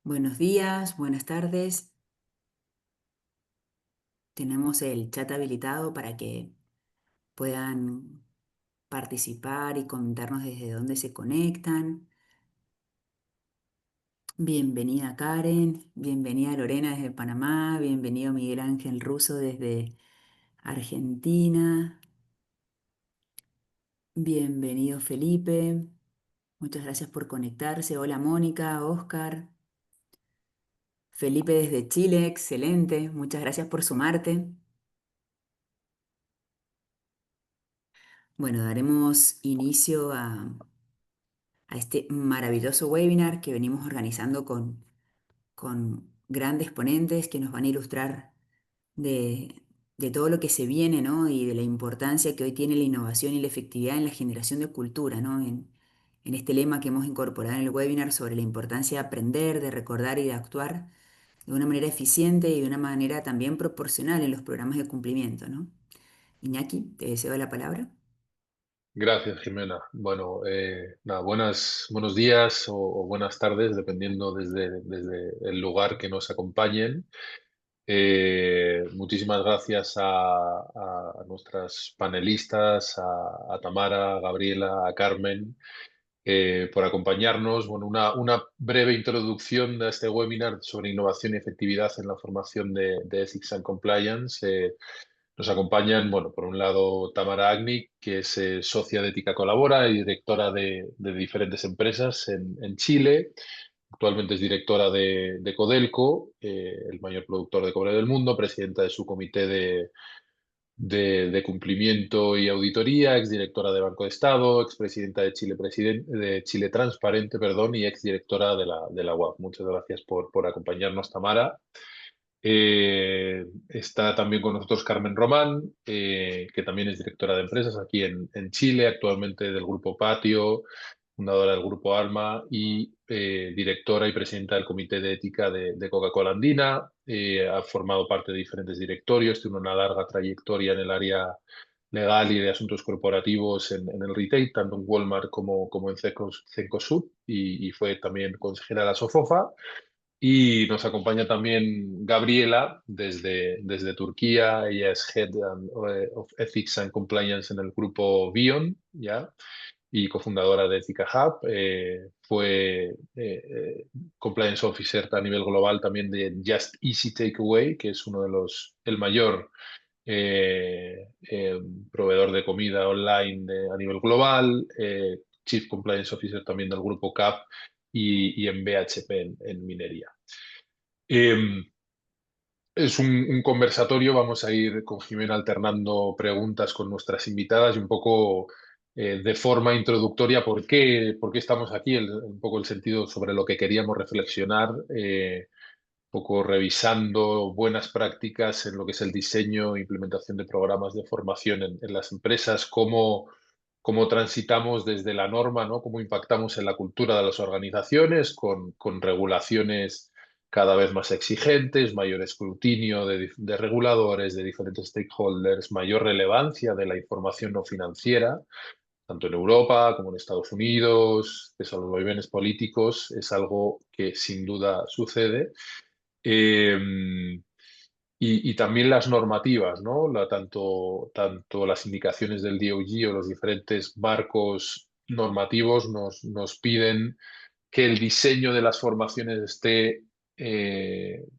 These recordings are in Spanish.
Buenos días, buenas tardes. Tenemos el chat habilitado para que puedan participar y comentarnos desde dónde se conectan. Bienvenida Karen, bienvenida Lorena desde Panamá, bienvenido Miguel Ángel Russo desde Argentina, bienvenido Felipe, muchas gracias por conectarse. Hola Mónica, Oscar, Felipe desde Chile, excelente, muchas gracias por sumarte. Bueno, daremos inicio a este maravilloso webinar que venimos organizando con grandes ponentes que nos van a ilustrar de, de todo lo que se viene, ¿no? Y de la importancia que hoy tiene la innovación y la efectividad en la generación de cultura, ¿no? En este lema que hemos incorporado en el webinar sobre la importancia de aprender, de recordar y de actuar de una manera eficiente y de una manera también proporcional en los programas de cumplimiento, ¿no? Iñaki, te cedo la palabra. Gracias, Jimena. Bueno, nada, buenos días o buenas tardes, dependiendo desde el lugar que nos acompañen. Muchísimas gracias a nuestras panelistas, a Tamara, a Gabriela, a Carmen, por acompañarnos. Bueno, una breve introducción de este webinar sobre innovación y efectividad en la formación de Ethics and Compliance. Nos acompañan, bueno, por un lado Tamara Agnic, que es socia de Ética Colabora y directora de diferentes empresas en Chile. Actualmente es directora de Codelco, el mayor productor de cobre del mundo, presidenta de su comité de cumplimiento y auditoría, exdirectora de Banco de Estado, expresidenta de Chile, de Chile Transparente, perdón, y exdirectora de la UAP. Muchas gracias por acompañarnos, Tamara. Está también con nosotros Carmen Román, que también es directora de empresas aquí en Chile, actualmente del Grupo Patio, fundadora del Grupo Alma y directora y presidenta del Comité de Ética de Coca-Cola Andina. Ha formado parte de diferentes directorios, tiene una larga trayectoria en el área legal y de asuntos corporativos en el retail, tanto en Walmart como en Cencosud, y fue también consejera de la SOFOFA. Y nos acompaña también Gabriela desde Turquía. Ella es of Ethics and Compliance en el grupo Bion, ¿ya? Y cofundadora de Ethica Hub. Fue Compliance Officer a nivel global también de Just Easy Takeaway, que es el mayor proveedor de comida online a nivel global. Chief Compliance Officer también del grupo CAP y en BHP en minería. Eh, es un conversatorio, vamos a ir con Jimena alternando preguntas con nuestras invitadas y un poco de forma introductoria por qué estamos aquí, un poco el sentido sobre lo que queríamos reflexionar, un poco revisando buenas prácticas en lo que es el diseño e implementación de programas de formación en las empresas, cómo transitamos desde la norma, ¿no? Cómo impactamos en la cultura de las organizaciones con regulaciones cada vez más exigentes, mayor escrutinio de reguladores, de diferentes stakeholders, mayor relevancia de la información no financiera, tanto en Europa como en Estados Unidos, que son los vaivenes políticos, es algo que sin duda sucede. Eh, y también las normativas, ¿no? Tanto las indicaciones del DOJ o los diferentes marcos normativos nos piden que el diseño de las formaciones esté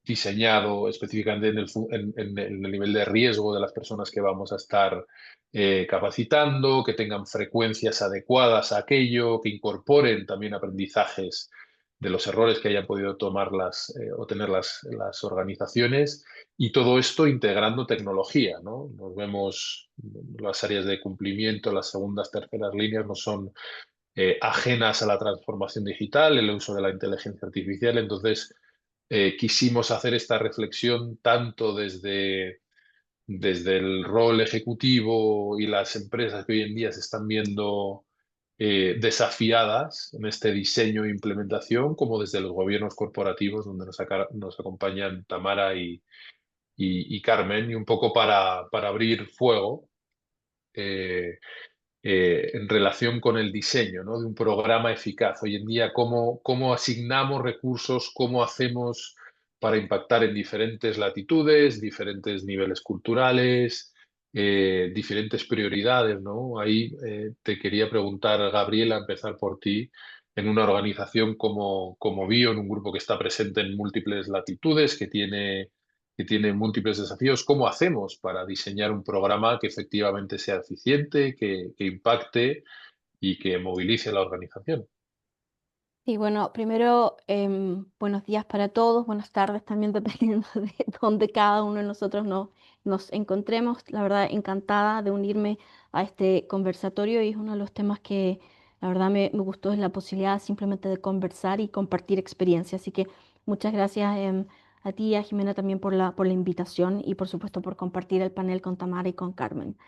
diseñado específicamente en el nivel de riesgo de las personas que vamos a estar capacitando, que tengan frecuencias adecuadas a aquello, que incorporen también aprendizajes de los errores que hayan podido tomar o tener las organizaciones, y todo esto integrando tecnología, ¿no? Nos vemos las áreas de cumplimiento, las segundas, terceras líneas no son ajenas a la transformación digital, el uso de la inteligencia artificial. Entonces, quisimos hacer esta reflexión tanto desde el rol ejecutivo y las empresas que hoy en día se están viendo desafiadas en este diseño e implementación, como desde los gobiernos corporativos, donde nos acompañan Tamara y Carmen, y un poco para abrir fuego. en relación con el diseño, ¿no? De un programa eficaz. Hoy en día, cómo asignamos recursos, cómo hacemos para impactar en diferentes latitudes, diferentes niveles culturales, diferentes prioridades, ¿no? Ahí te quería preguntar, Gabriela, empezar por ti, en una organización como BIO, en un grupo que está presente en múltiples latitudes, que tiene múltiples desafíos. ¿Cómo hacemos para diseñar un programa que efectivamente sea eficiente, que impacte y que movilice a la organización? Y bueno, primero, buenos días para todos, buenas tardes también, dependiendo de dónde cada uno de nosotros nos encontremos. La verdad, encantada de unirme a este conversatorio y es uno de los temas que la verdad me gustó, es la posibilidad simplemente de conversar y compartir experiencias. Así que muchas gracias, a ti y a Jimena también por la invitación y por supuesto por compartir el panel con Tamara y con Carmen.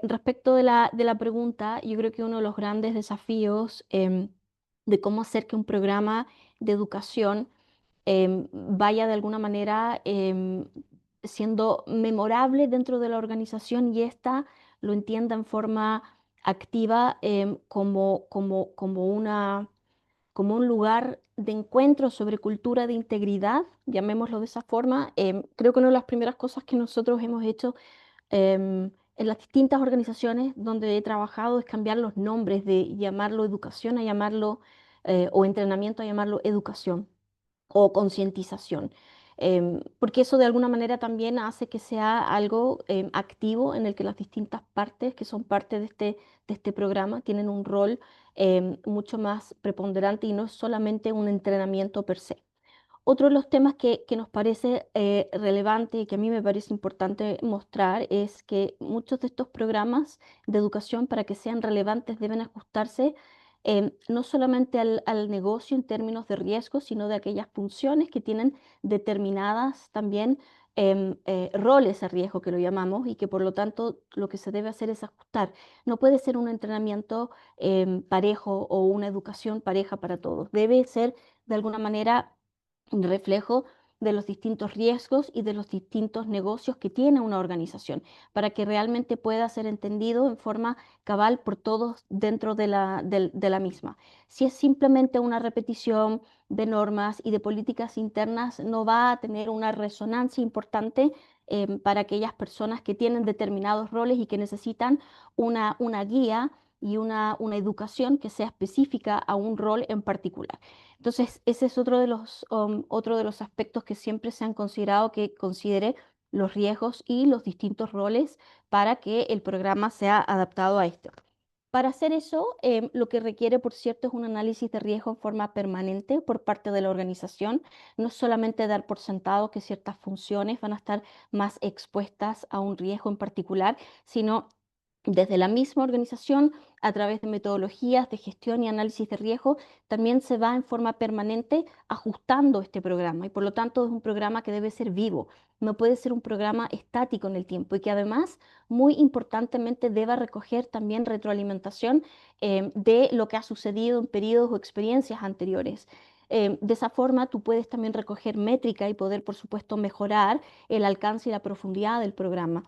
Respecto de la pregunta, yo creo que uno de los grandes desafíos de cómo hacer que un programa de educación vaya de alguna manera siendo memorable dentro de la organización y ésta lo entienda en forma activa como un lugar de encuentro sobre cultura de integridad, llamémoslo de esa forma. Creo que una de las primeras cosas que nosotros hemos hecho en las distintas organizaciones donde he trabajado es cambiar los nombres de llamarlo educación a llamarlo, o entrenamiento a llamarlo educación o concientización. Porque eso de alguna manera también hace que sea algo activo en el que las distintas partes que son parte de este programa tienen un rol mucho más preponderante y no es solamente un entrenamiento per se. Otro de los temas que nos parece relevante y que a mí me parece importante mostrar es que muchos de estos programas de educación, para que sean relevantes, deben ajustarse no solamente al negocio en términos de riesgo, sino de aquellas funciones que tienen determinadas también roles a riesgo, que lo llamamos, y que por lo tanto lo que se debe hacer es ajustar. No puede ser un entrenamiento parejo o una educación pareja para todos. Debe ser de alguna manera un reflejo de los distintos riesgos y de los distintos negocios que tiene una organización, para que realmente pueda ser entendido en forma cabal por todos dentro de la misma. Si es simplemente una repetición de normas y de políticas internas, no va a tener una resonancia importante para aquellas personas que tienen determinados roles y que necesitan una guía y una educación que sea específica a un rol en particular. Entonces, ese es otro de los aspectos que siempre se han considerado, que considere los riesgos y los distintos roles para que el programa sea adaptado a esto. Para hacer eso, lo que requiere, por cierto, es un análisis de riesgo en forma permanente por parte de la organización. No solamente dar por sentado que ciertas funciones van a estar más expuestas a un riesgo en particular, sino desde la misma organización, a través de metodologías de gestión y análisis de riesgo, también se va en forma permanente ajustando este programa y por lo tanto es un programa que debe ser vivo, no puede ser un programa estático en el tiempo y que además, muy importantemente, deba recoger también retroalimentación de lo que ha sucedido en periodos o experiencias anteriores. De esa forma, tú puedes también recoger métrica y poder, por supuesto, mejorar el alcance y la profundidad del programa.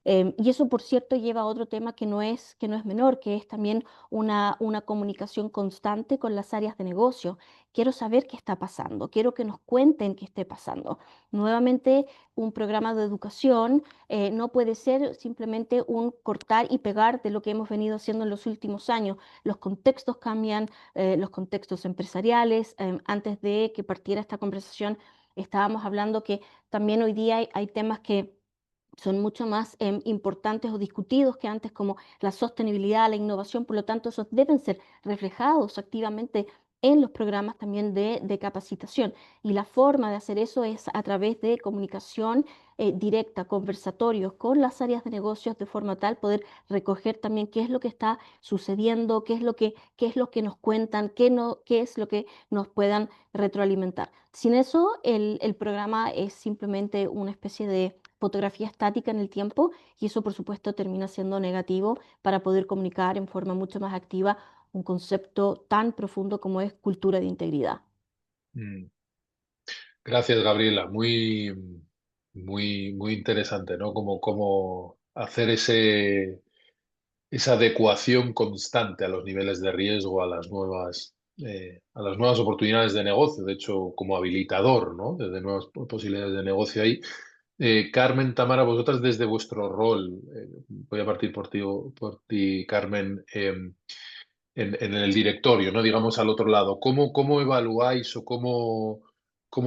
Y eso, por cierto, lleva a otro tema que no es menor, que es también una comunicación constante con las áreas de negocio. Quiero saber qué está pasando, quiero que nos cuenten qué esté pasando. Nuevamente, un programa de educación no puede ser simplemente un cortar y pegar de lo que hemos venido haciendo en los últimos años. Los contextos cambian, los contextos empresariales. Antes de que partiera esta conversación, estábamos hablando que también hoy día hay temas que son mucho más importantes o discutidos que antes, como la sostenibilidad, la innovación. Por lo tanto, esos deben ser reflejados activamente en los programas también de capacitación. Y la forma de hacer eso es a través de comunicación directa, conversatorios con las áreas de negocios, de forma tal poder recoger también qué es lo que está sucediendo, qué es lo que nos cuentan, qué es lo que nos puedan retroalimentar. Sin eso, el programa es simplemente una especie de fotografía estática en el tiempo y eso, por supuesto, termina siendo negativo para poder comunicar en forma mucho más activa un concepto tan profundo como es cultura de integridad. Mm. Gracias, Gabriela. Muy, muy, muy interesante, ¿no? Cómo hacer esa adecuación constante a los niveles de riesgo, a las nuevas oportunidades de negocio, de hecho, como habilitador, ¿no? De nuevas posibilidades de negocio ahí. Carmen, Tamara, vosotras desde vuestro rol, voy a partir por ti, Carmen, en el directorio, ¿no? Digamos al otro lado. ¿Cómo evaluáis o cómo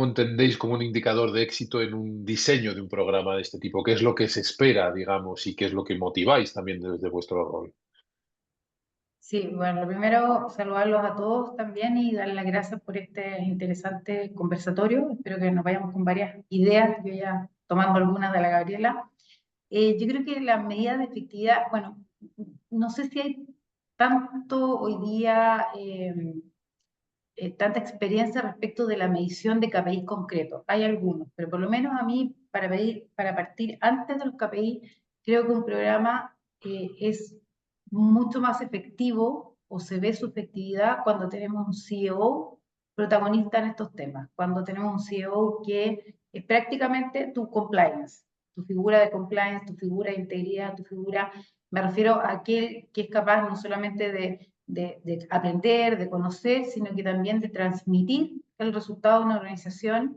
entendéis como un indicador de éxito en un diseño de un programa de este tipo? ¿Qué es lo que se espera, digamos, y qué es lo que motiváis también desde vuestro rol? Sí, bueno, lo primero, saludarlos a todos también y darles las gracias por este interesante conversatorio. Espero que nos vayamos con varias ideas, yo ya tomando algunas de la Gabriela. Yo creo que las medidas de efectividad, bueno, no sé si hay tanto hoy día tanta experiencia respecto de la medición de KPIs concretos. Hay algunos, pero por lo menos a mí, para partir antes de los KPI, creo que un programa es mucho más efectivo o se ve su efectividad cuando tenemos un CEO protagonista en estos temas, cuando tenemos un CEO que es prácticamente tu compliance, tu figura de compliance, tu figura de integridad, tu figura, me refiero a aquel que es capaz no solamente de aprender, de conocer, sino que también de transmitir el resultado de una organización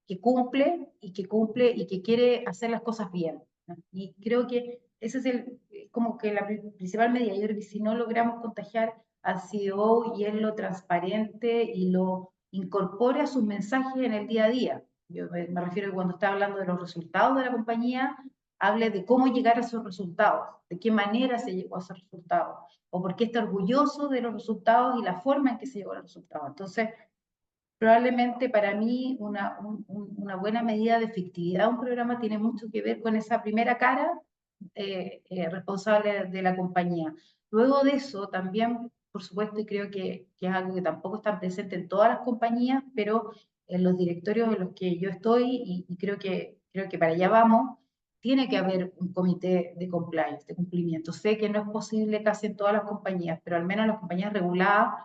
que cumple y que quiere hacer las cosas bien, ¿no? Y creo que ese es como que la principal medida. Yo creo que si no logramos contagiar al CEO y él lo transparente y lo incorpore a sus mensajes en el día a día. Yo me refiero a que cuando está hablando de los resultados de la compañía, hable de cómo llegar a esos resultados, de qué manera se llegó a esos resultados, o por qué está orgulloso de los resultados y la forma en que se llegó a los resultados. Entonces, probablemente para mí una buena medida de efectividad de un programa tiene mucho que ver con esa primera cara responsable de la compañía. Luego de eso, también, por supuesto, y creo que es algo que tampoco está presente en todas las compañías, pero en los directorios en los que yo estoy, y creo que para allá vamos, tiene que haber un comité de compliance, de cumplimiento. Sé que no es posible casi en todas las compañías, pero al menos en las compañías reguladas,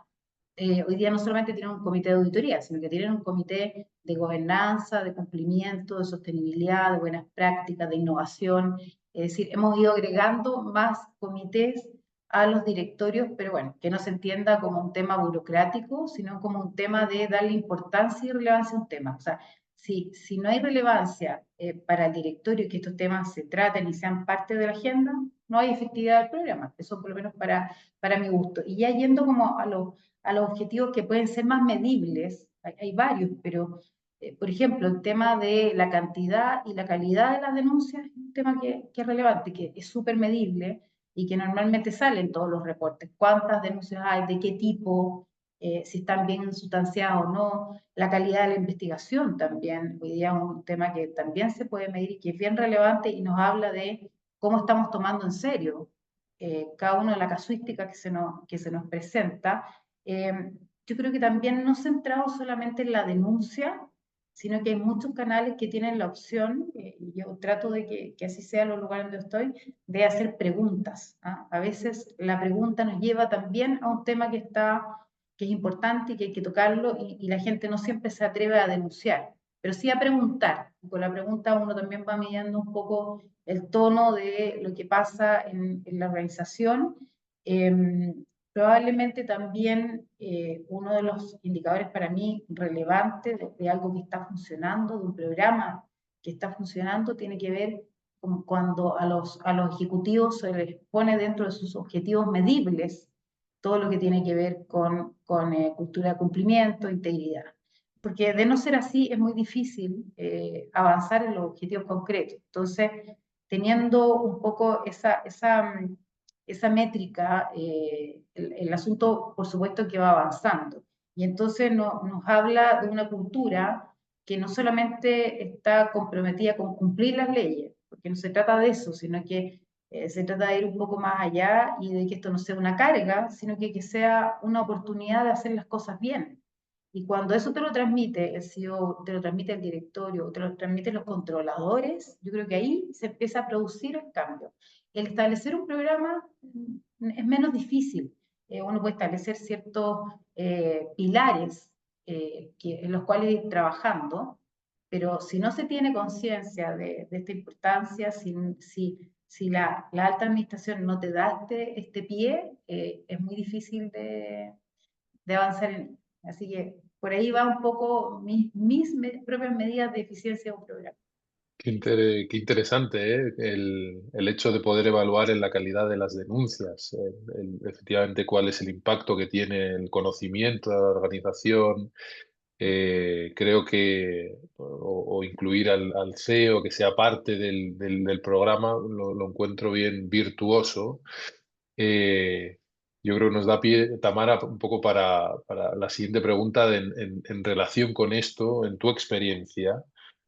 hoy día no solamente tienen un comité de auditoría, sino que tienen un comité de gobernanza, de cumplimiento, de sostenibilidad, de buenas prácticas, de innovación. Es decir, hemos ido agregando más comités a los directorios, pero bueno, que no se entienda como un tema burocrático, sino como un tema de darle importancia y relevancia a un tema. O sea, si no hay relevancia para el directorio y que estos temas se traten y sean parte de la agenda, no hay efectividad del programa. Eso por lo menos para mi gusto. Y ya yendo como a los objetivos que pueden ser más medibles, hay varios, pero por ejemplo, el tema de la cantidad y la calidad de las denuncias es un tema que es relevante, que es súper medible y que normalmente sale en todos los reportes. ¿Cuántas denuncias hay? ¿De qué tipo? Si están bien sustanciadas o no. La calidad de la investigación también, hoy día es un tema que también se puede medir y que es bien relevante y nos habla de cómo estamos tomando en serio cada una de las casuísticas que se nos presenta. Yo creo que también no centrado solamente en la denuncia, sino que hay muchos canales que tienen la opción, y yo trato de que así sea en los lugares donde estoy, de hacer preguntas, ¿ah? A veces la pregunta nos lleva también a un tema que es importante y que hay que tocarlo, y la gente no siempre se atreve a denunciar, pero sí a preguntar. Con la pregunta uno también va midiendo un poco el tono de lo que pasa en la organización. Probablemente también uno de los indicadores para mí relevantes de algo que está funcionando, de un programa que está funcionando, tiene que ver con cuando a los ejecutivos se les pone dentro de sus objetivos medibles todo lo que tiene que ver con cultura de cumplimiento, integridad. Porque de no ser así es muy difícil avanzar en los objetivos concretos. Entonces, teniendo un poco esa métrica, el asunto, por supuesto, que va avanzando. Y entonces nos habla de una cultura que no solamente está comprometida con cumplir las leyes, porque no se trata de eso, sino que se trata de ir un poco más allá y de que esto no sea una carga, sino que sea una oportunidad de hacer las cosas bien. Y cuando eso te lo transmite el CEO, te lo transmite el directorio, te lo transmiten los controladores, yo creo que ahí se empieza a producir el cambio. El establecer un programa es menos difícil. Uno puede establecer ciertos pilares en los cuales ir trabajando, pero si no se tiene conciencia de esta importancia, si la alta administración no te da este pie, es muy difícil de avanzar en él. Así que por ahí va un poco mis propias medidas de eficiencia de un programa. Qué interesante, ¿eh? El hecho de poder evaluar en la calidad de las denuncias, efectivamente cuál es el impacto que tiene el conocimiento de la organización. Creo que, o incluir al CEO que sea parte del programa, lo encuentro bien virtuoso. Eh, yo creo que nos da pie, Tamara, un poco para la siguiente pregunta en relación con esto, en tu experiencia.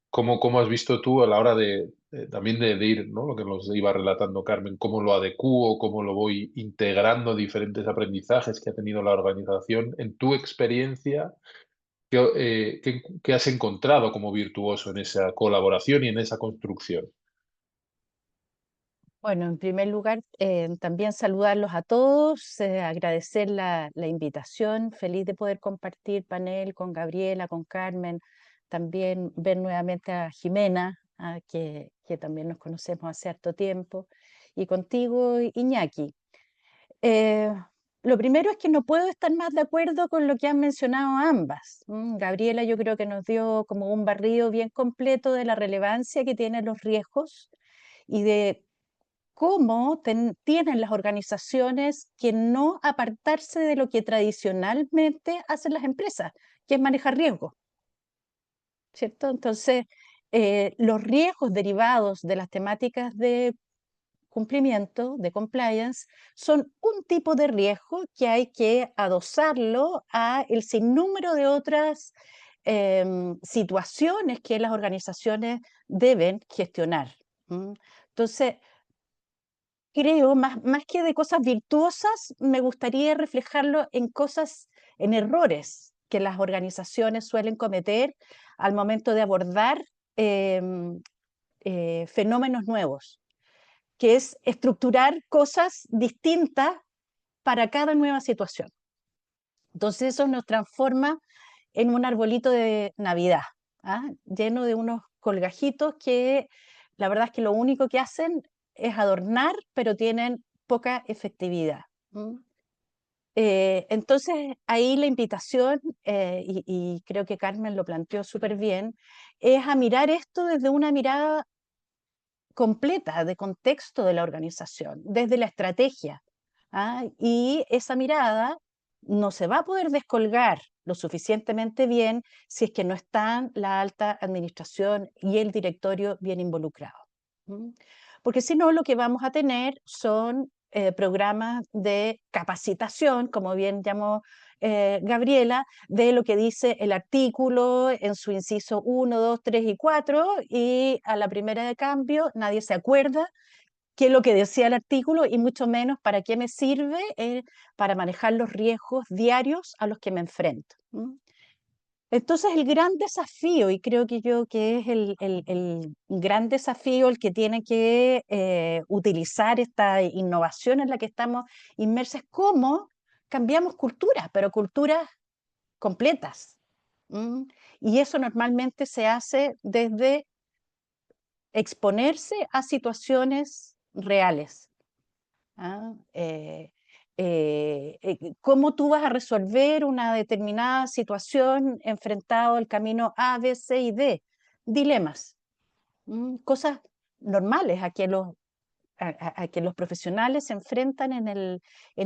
¿Cómo has visto tú a la hora también de ir, ¿no? Lo que nos iba relatando Carmen, cómo lo adecuo, cómo lo voy integrando diferentes aprendizajes que ha tenido la organización? En tu experiencia, ¿qué has encontrado como virtuoso en esa colaboración y en esa construcción? Bueno, en primer lugar, también saludarlos a todos, agradecer la invitación, feliz de poder compartir panel con Gabriela, con Carmen, también ver nuevamente a Jimena, que también nos conocemos hace harto tiempo, y contigo, Iñaki. Eh, lo primero es que no puedo estar más de acuerdo con lo que han mencionado ambas. Gabriela, yo creo que nos dio como un barrido bien completo de la relevancia que tienen los riesgos y de cómo tienen las organizaciones que no apartarse de lo que tradicionalmente hacen las empresas, que es manejar riesgos, ¿cierto? Entonces, los riesgos derivados de las temáticas de cumplimiento, de compliance, son un tipo de riesgo que hay que adosarlo a el sinnúmero de otras situaciones que las organizaciones deben gestionar. Entonces, creo, más que de cosas virtuosas, me gustaría reflejarlo en cosas, en errores que las organizaciones suelen cometer al momento de abordar fenómenos nuevos, que es estructurar cosas distintas para cada nueva situación. Entonces eso nos transforma en un arbolito de Navidad, lleno de unos colgajitos que la verdad es que lo único que hacen es adornar, pero tienen poca efectividad. Entonces ahí la invitación, y creo que Carmen lo planteó súper bien, es a mirar esto desde una mirada completa de contexto de la organización, desde la estrategia. Y esa mirada no se va a poder descolgar lo suficientemente bien si es que no están la alta administración y el directorio bien involucrados. Porque si no, lo que vamos a tener son programas de capacitación, como bien llamó Gabriela, de lo que dice el artículo en su inciso 1, 2, 3 y 4, y a la primera de cambio nadie se acuerda qué es lo que decía el artículo y mucho menos para qué me sirve para manejar los riesgos diarios a los que me enfrento. Entonces el gran desafío, y creo que es el gran desafío el que tiene que utilizar esta innovación en la que estamos inmersos, es cómo cambiamos culturas, pero culturas completas. Y eso normalmente se hace desde exponerse a situaciones reales. ¿Cómo tú vas a resolver una determinada situación enfrentado al camino A, B, C y D? Dilemas, cosas normales a que los profesionales se enfrentan en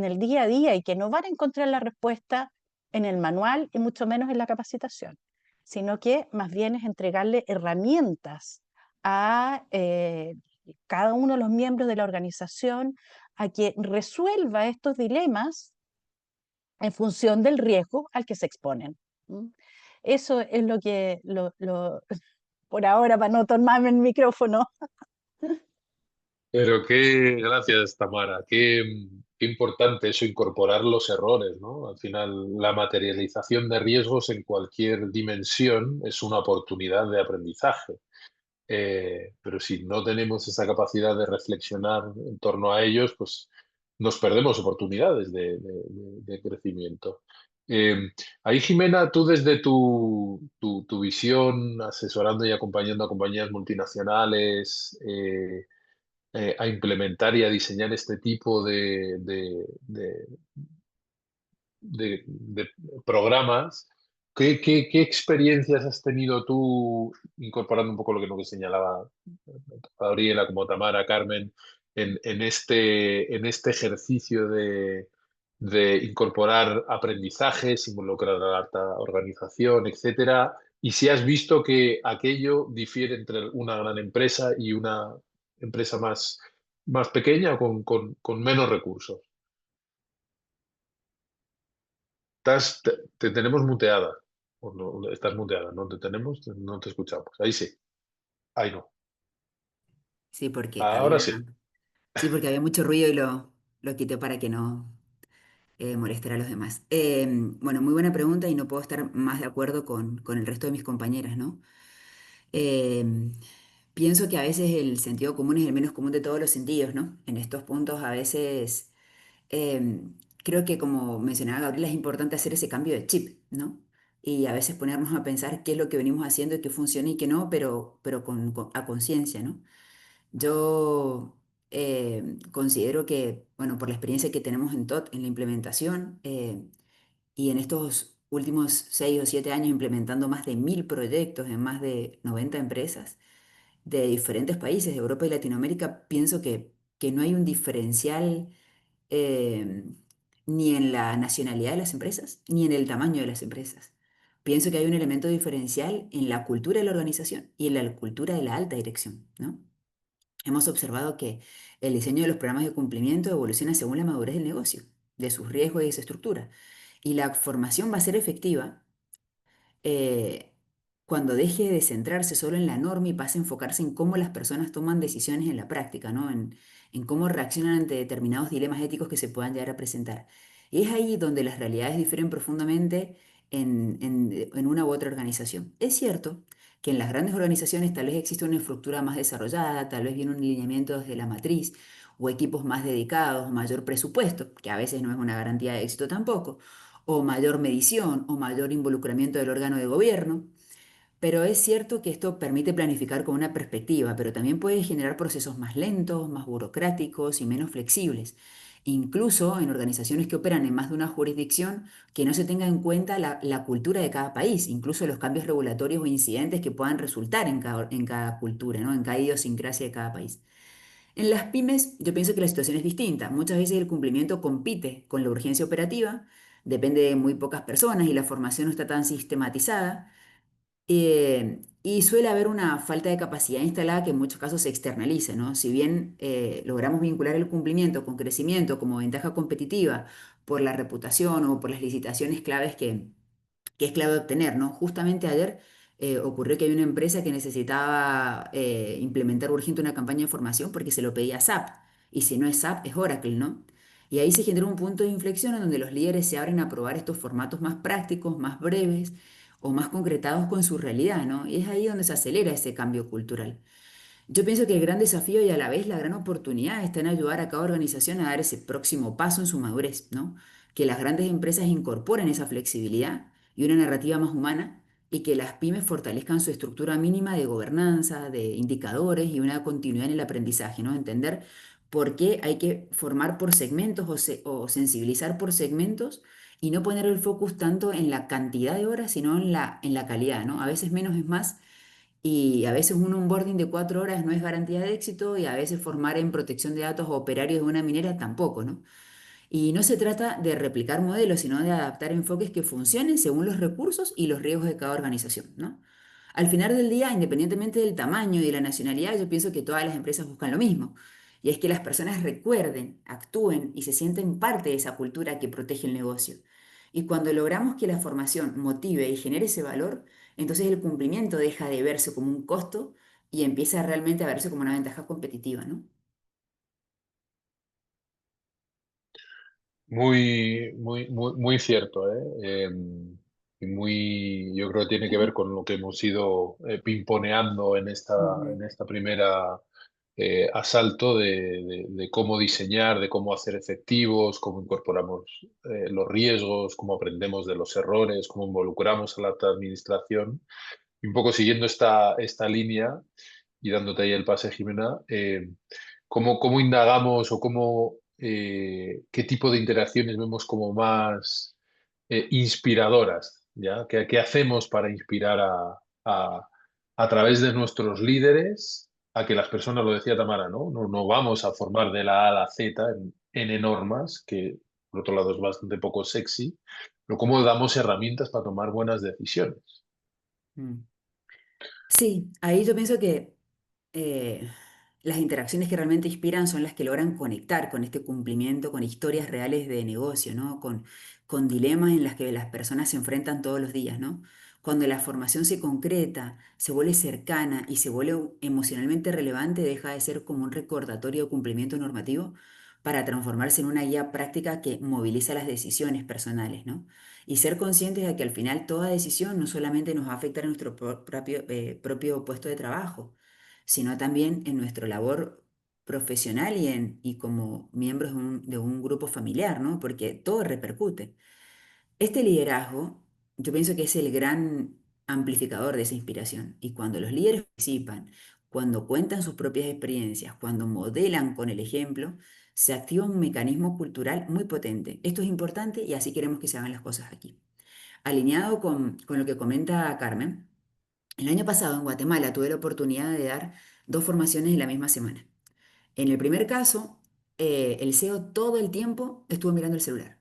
el día a día y que no van a encontrar la respuesta en el manual y mucho menos en la capacitación, sino que más bien es entregarle herramientas a cada uno de los miembros de la organización a que resuelva estos dilemas en función del riesgo al que se exponen. Eso es lo que, por ahora, para no tomarme el micrófono. Pero gracias, Tamara, qué importante eso, incorporar los errores, ¿no? Al final, la materialización de riesgos en cualquier dimensión es una oportunidad de aprendizaje. Pero si no tenemos esa capacidad de reflexionar en torno a ellos, pues nos perdemos oportunidades de crecimiento. Ahí, Jimena, tú desde tu visión, asesorando y acompañando a compañías multinacionales, a implementar y a diseñar este tipo de programas. ¿Qué experiencias has tenido tú, incorporando un poco lo que señalaba Gabriela, como Tamara, Carmen, en este ejercicio de incorporar aprendizajes, involucrar a la alta organización, etcétera? Y si has visto que aquello difiere entre una gran empresa y una empresa más pequeña o con menos recursos. Te tenemos muteada. O no, estás muteada, no te tenemos, no te escuchamos. Ahí sí, ahí no. Sí, porque Ahora sí. había mucho ruido y lo quité para que no molestara a los demás. Bueno, muy buena pregunta y no puedo estar más de acuerdo con el resto de mis compañeras, ¿no? Em, Pienso que a veces el sentido común es el menos común de todos los sentidos, ¿no? En estos puntos a veces creo que como mencionaba Gabriela es importante hacer ese cambio de chip, ¿no? Y a veces ponernos a pensar qué es lo que venimos haciendo y qué funciona y qué no, pero a conciencia, ¿no? Yo considero que, bueno, por la experiencia que tenemos en TOT, en la implementación, y en estos últimos 6 o 7 años implementando más de 1000 proyectos en más de 90 empresas de diferentes países de Europa y Latinoamérica, pienso que no hay un diferencial eh, ni en la nacionalidad de las empresas, ni en el tamaño de las empresas. Pienso que hay un elemento diferencial en la cultura de la organización y en la cultura de la alta dirección, ¿no? Hemos observado que el diseño de los programas de cumplimiento evoluciona según la madurez del negocio, de sus riesgos y de su estructura. Y la formación va a ser efectiva eh, cuando deje de centrarse solo en la norma y pase a enfocarse en cómo las personas toman decisiones en la práctica, ¿no? En cómo reaccionan ante determinados dilemas éticos que se puedan llegar a presentar. Y es ahí donde las realidades difieren profundamente en una u otra organización. Es cierto que en las grandes organizaciones tal vez existe una estructura más desarrollada, tal vez viene un alineamiento desde la matriz o equipos más dedicados, mayor presupuesto, que a veces no es una garantía de éxito tampoco, o mayor medición o mayor involucramiento del órgano de gobierno, pero es cierto que esto permite planificar con una perspectiva, pero también puede generar procesos más lentos, más burocráticos y menos flexibles. Incluso en organizaciones que operan en más de una jurisdicción, que no se tenga en cuenta la cultura de cada país, incluso los cambios regulatorios o incidentes que puedan resultar en cada cultura, ¿no? En cada idiosincrasia de cada país. En las pymes, yo pienso que la situación es distinta. Muchas veces el cumplimiento compite con la urgencia operativa, depende de muy pocas personas y la formación no está tan sistematizada. Y suele haber una falta de capacidad instalada que en muchos casos se externaliza, ¿no? Si bien logramos vincular el cumplimiento con crecimiento como ventaja competitiva por la reputación o por las licitaciones claves que es clave obtener, ¿no? Justamente ayer ocurrió que hay una empresa que necesitaba implementar urgente una campaña de formación porque se lo pedía SAP, y si no es SAP es Oracle, ¿no? Y ahí se generó un punto de inflexión en donde los líderes se abren a probar estos formatos más prácticos, más breves o más concretados con su realidad, ¿no? Y es ahí donde se acelera ese cambio cultural. Yo pienso que el gran desafío y a la vez la gran oportunidad está en ayudar a cada organización a dar ese próximo paso en su madurez, ¿no? Que las grandes empresas incorporen esa flexibilidad y una narrativa más humana y que las pymes fortalezcan su estructura mínima de gobernanza, de indicadores y una continuidad en el aprendizaje, ¿no? Entender por qué hay que formar por segmentos o sensibilizar por segmentos y no poner el focus tanto en la cantidad de horas, sino en la calidad, ¿no? A veces menos es más y a veces un onboarding de 4 horas no es garantía de éxito y a veces formar en protección de datos a operarios de una minera tampoco, ¿no? Y no se trata de replicar modelos, sino de adaptar enfoques que funcionen según los recursos y los riesgos de cada organización, ¿no? Al final del día, independientemente del tamaño y de la nacionalidad, yo pienso que todas las empresas buscan lo mismo. Y es que las personas recuerden, actúen y se sienten parte de esa cultura que protege el negocio. Y cuando logramos que la formación motive y genere ese valor, entonces el cumplimiento deja de verse como un costo y empieza realmente a verse como una ventaja competitiva, ¿no? Muy cierto, ¿eh? Yo creo que tiene que ver con lo que hemos ido pimponeando Ujú. en esta primera asalto de cómo diseñar, de cómo hacer efectivos, cómo incorporamos los riesgos, cómo aprendemos de los errores, cómo involucramos a la alta administración. Y un poco siguiendo esta línea y dándote ahí el pase, Jimena, cómo indagamos o qué tipo de interacciones vemos como más inspiradoras, ¿ya? ¿Qué hacemos para inspirar a través de nuestros líderes a que las personas, lo decía Tamara, ¿no? No vamos a formar de la A a la Z en normas, que por otro lado es bastante poco sexy, pero cómo damos herramientas para tomar buenas decisiones. Mm. Sí, ahí yo pienso que eh, las interacciones que realmente inspiran son las que logran conectar con este cumplimiento, con historias reales de negocio, ¿no? Con dilemas en las que las personas se enfrentan todos los días, ¿no? Cuando la formación se concreta, se vuelve cercana y se vuelve emocionalmente relevante, deja de ser como un recordatorio de cumplimiento normativo para transformarse en una guía práctica que moviliza las decisiones personales, ¿no? Y ser conscientes de que al final toda decisión no solamente nos va a afectar en nuestro propio puesto de trabajo, sino también en nuestra labor profesional y como miembros de un grupo familiar, ¿no? Porque todo repercute. Este liderazgo, yo pienso que es el gran amplificador de esa inspiración. Y cuando los líderes participan, cuando cuentan sus propias experiencias, cuando modelan con el ejemplo, se activa un mecanismo cultural muy potente. Esto es importante y así queremos que se hagan las cosas aquí. Alineado con lo que comenta Carmen, el año pasado en Guatemala tuve la oportunidad de dar dos formaciones en la misma semana. En el primer caso, el CEO todo el tiempo estuvo mirando el celular.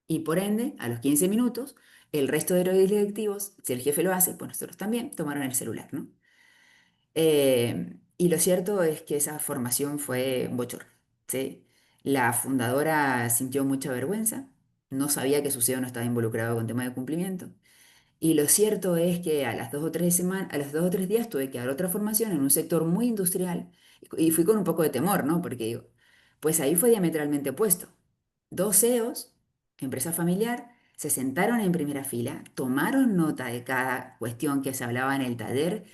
Y por ende, a los 15 minutos, el resto de los directivos, si el jefe lo hace, pues nosotros también tomaron el celular, ¿no? Y lo cierto es que esa formación fue un bochorno, ¿sí? La fundadora sintió mucha vergüenza, no sabía que su CEO no estaba involucrado con temas de cumplimiento. Y lo cierto es que a las 2 o 3 semanas, a los 2 o 3 días tuve que dar otra formación en un sector muy industrial y fui con un poco de temor, ¿no? Porque digo, pues ahí fue diametralmente opuesto. Dos CEOs, empresa familiar, se sentaron en primera fila, tomaron nota de cada cuestión que se hablaba en el taller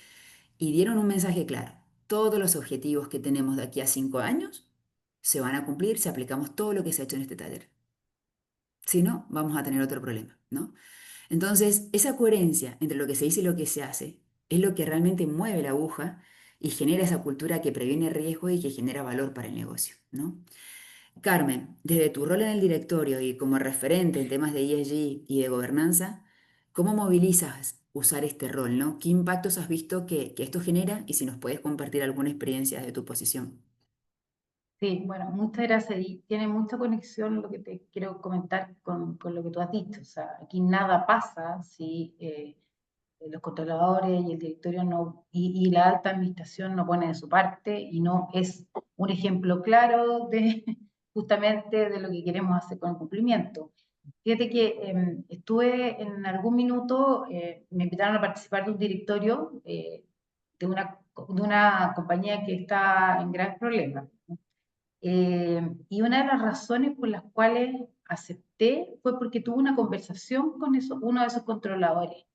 y dieron un mensaje claro. Todos los objetivos que tenemos de aquí a 5 años se van a cumplir si aplicamos todo lo que se ha hecho en este taller. Si no, vamos a tener otro problema, ¿no? Entonces, esa coherencia entre lo que se dice y lo que se hace es lo que realmente mueve la aguja y genera esa cultura que previene riesgo y que genera valor para el negocio, ¿no? Carmen, desde tu rol en el directorio y como referente en temas de ESG y de gobernanza, ¿cómo movilizas usar este rol, ¿no? ¿Qué impactos has visto que esto genera? Y si nos puedes compartir alguna experiencia de tu posición. Sí, bueno, muchas gracias. Y tiene mucha conexión lo que te quiero comentar con lo que tú has dicho. O sea, aquí nada pasa si los controladores y el directorio no, y la alta administración no pone de su parte y no es un ejemplo claro de justamente de lo que queremos hacer con el cumplimiento. Fíjate que estuve en algún minuto, me invitaron a participar de un directorio de una compañía que está en graves problemas. Y una de las razones por las cuales acepté fue porque tuve una conversación con uno de esos controladores.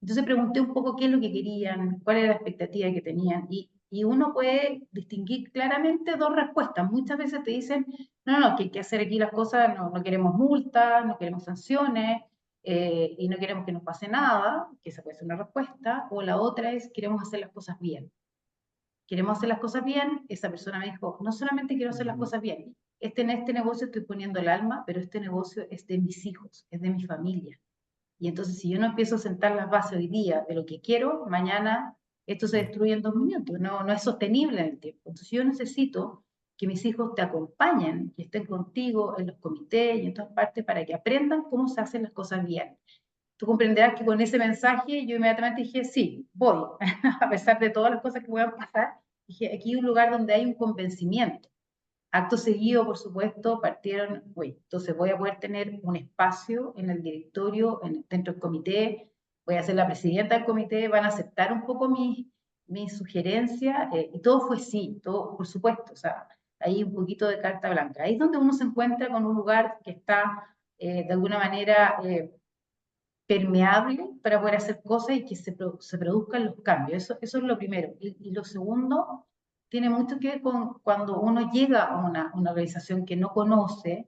Entonces pregunté un poco qué es lo que querían, cuál era la expectativa que tenían, y uno puede distinguir claramente dos respuestas. Muchas veces te dicen, no, que hay que hacer aquí las cosas, no queremos multas, no queremos sanciones, y no queremos que nos pase nada, que esa puede ser una respuesta, o la otra es, queremos hacer las cosas bien. Queremos hacer las cosas bien, esa persona me dijo, no solamente quiero hacer las cosas bien, en este negocio estoy poniendo el alma, pero este negocio es de mis hijos, es de mi familia. Y entonces, si yo no empiezo a sentar las bases hoy día de lo que quiero, mañana esto se destruye en 2 minutos, no es sostenible en el tiempo. Entonces, yo necesito que mis hijos te acompañen, que estén contigo en los comités y en todas partes para que aprendan cómo se hacen las cosas bien. Tú comprenderás que con ese mensaje yo inmediatamente dije, sí, voy, a pesar de todas las cosas que puedan pasar, dije, aquí hay un lugar donde hay un convencimiento. Acto seguido, por supuesto, partieron, entonces voy a poder tener un espacio en el directorio, dentro del comité, voy a ser la presidenta del comité, van a aceptar un poco mis sugerencias, y todo fue sí, todo, por supuesto, o sea, hay un poquito de carta blanca. Ahí es donde uno se encuentra con un lugar que está, de alguna manera, permeable para poder hacer cosas y que se produzcan los cambios. Eso es lo primero. Y lo segundo tiene mucho que ver con cuando uno llega a una organización que no conoce,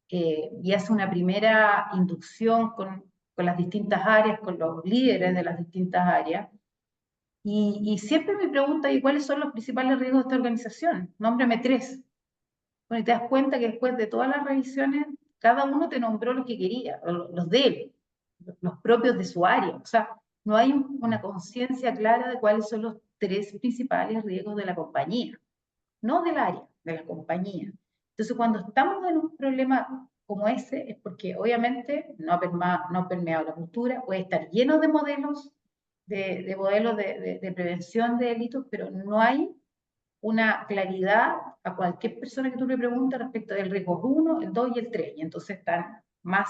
y hace una primera inducción con las distintas áreas, con los líderes de las distintas áreas, Y siempre me pregunta, ¿y cuáles son los principales riesgos de esta organización? Nómbrame 3. Bueno, y te das cuenta que después de todas las revisiones, cada uno te nombró los que quería, los de él, los propios de su área. O sea, no hay una conciencia clara de cuáles son los 3 principales riesgos de la compañía, no del área, de la compañía. Entonces, cuando estamos en un problema como ese, es porque obviamente no ha permeado la cultura, puede estar lleno de modelos, de prevención de delitos, pero no hay una claridad a cualquier persona que tú le preguntes respecto del riesgo 1, el 2 y el 3. Y entonces están más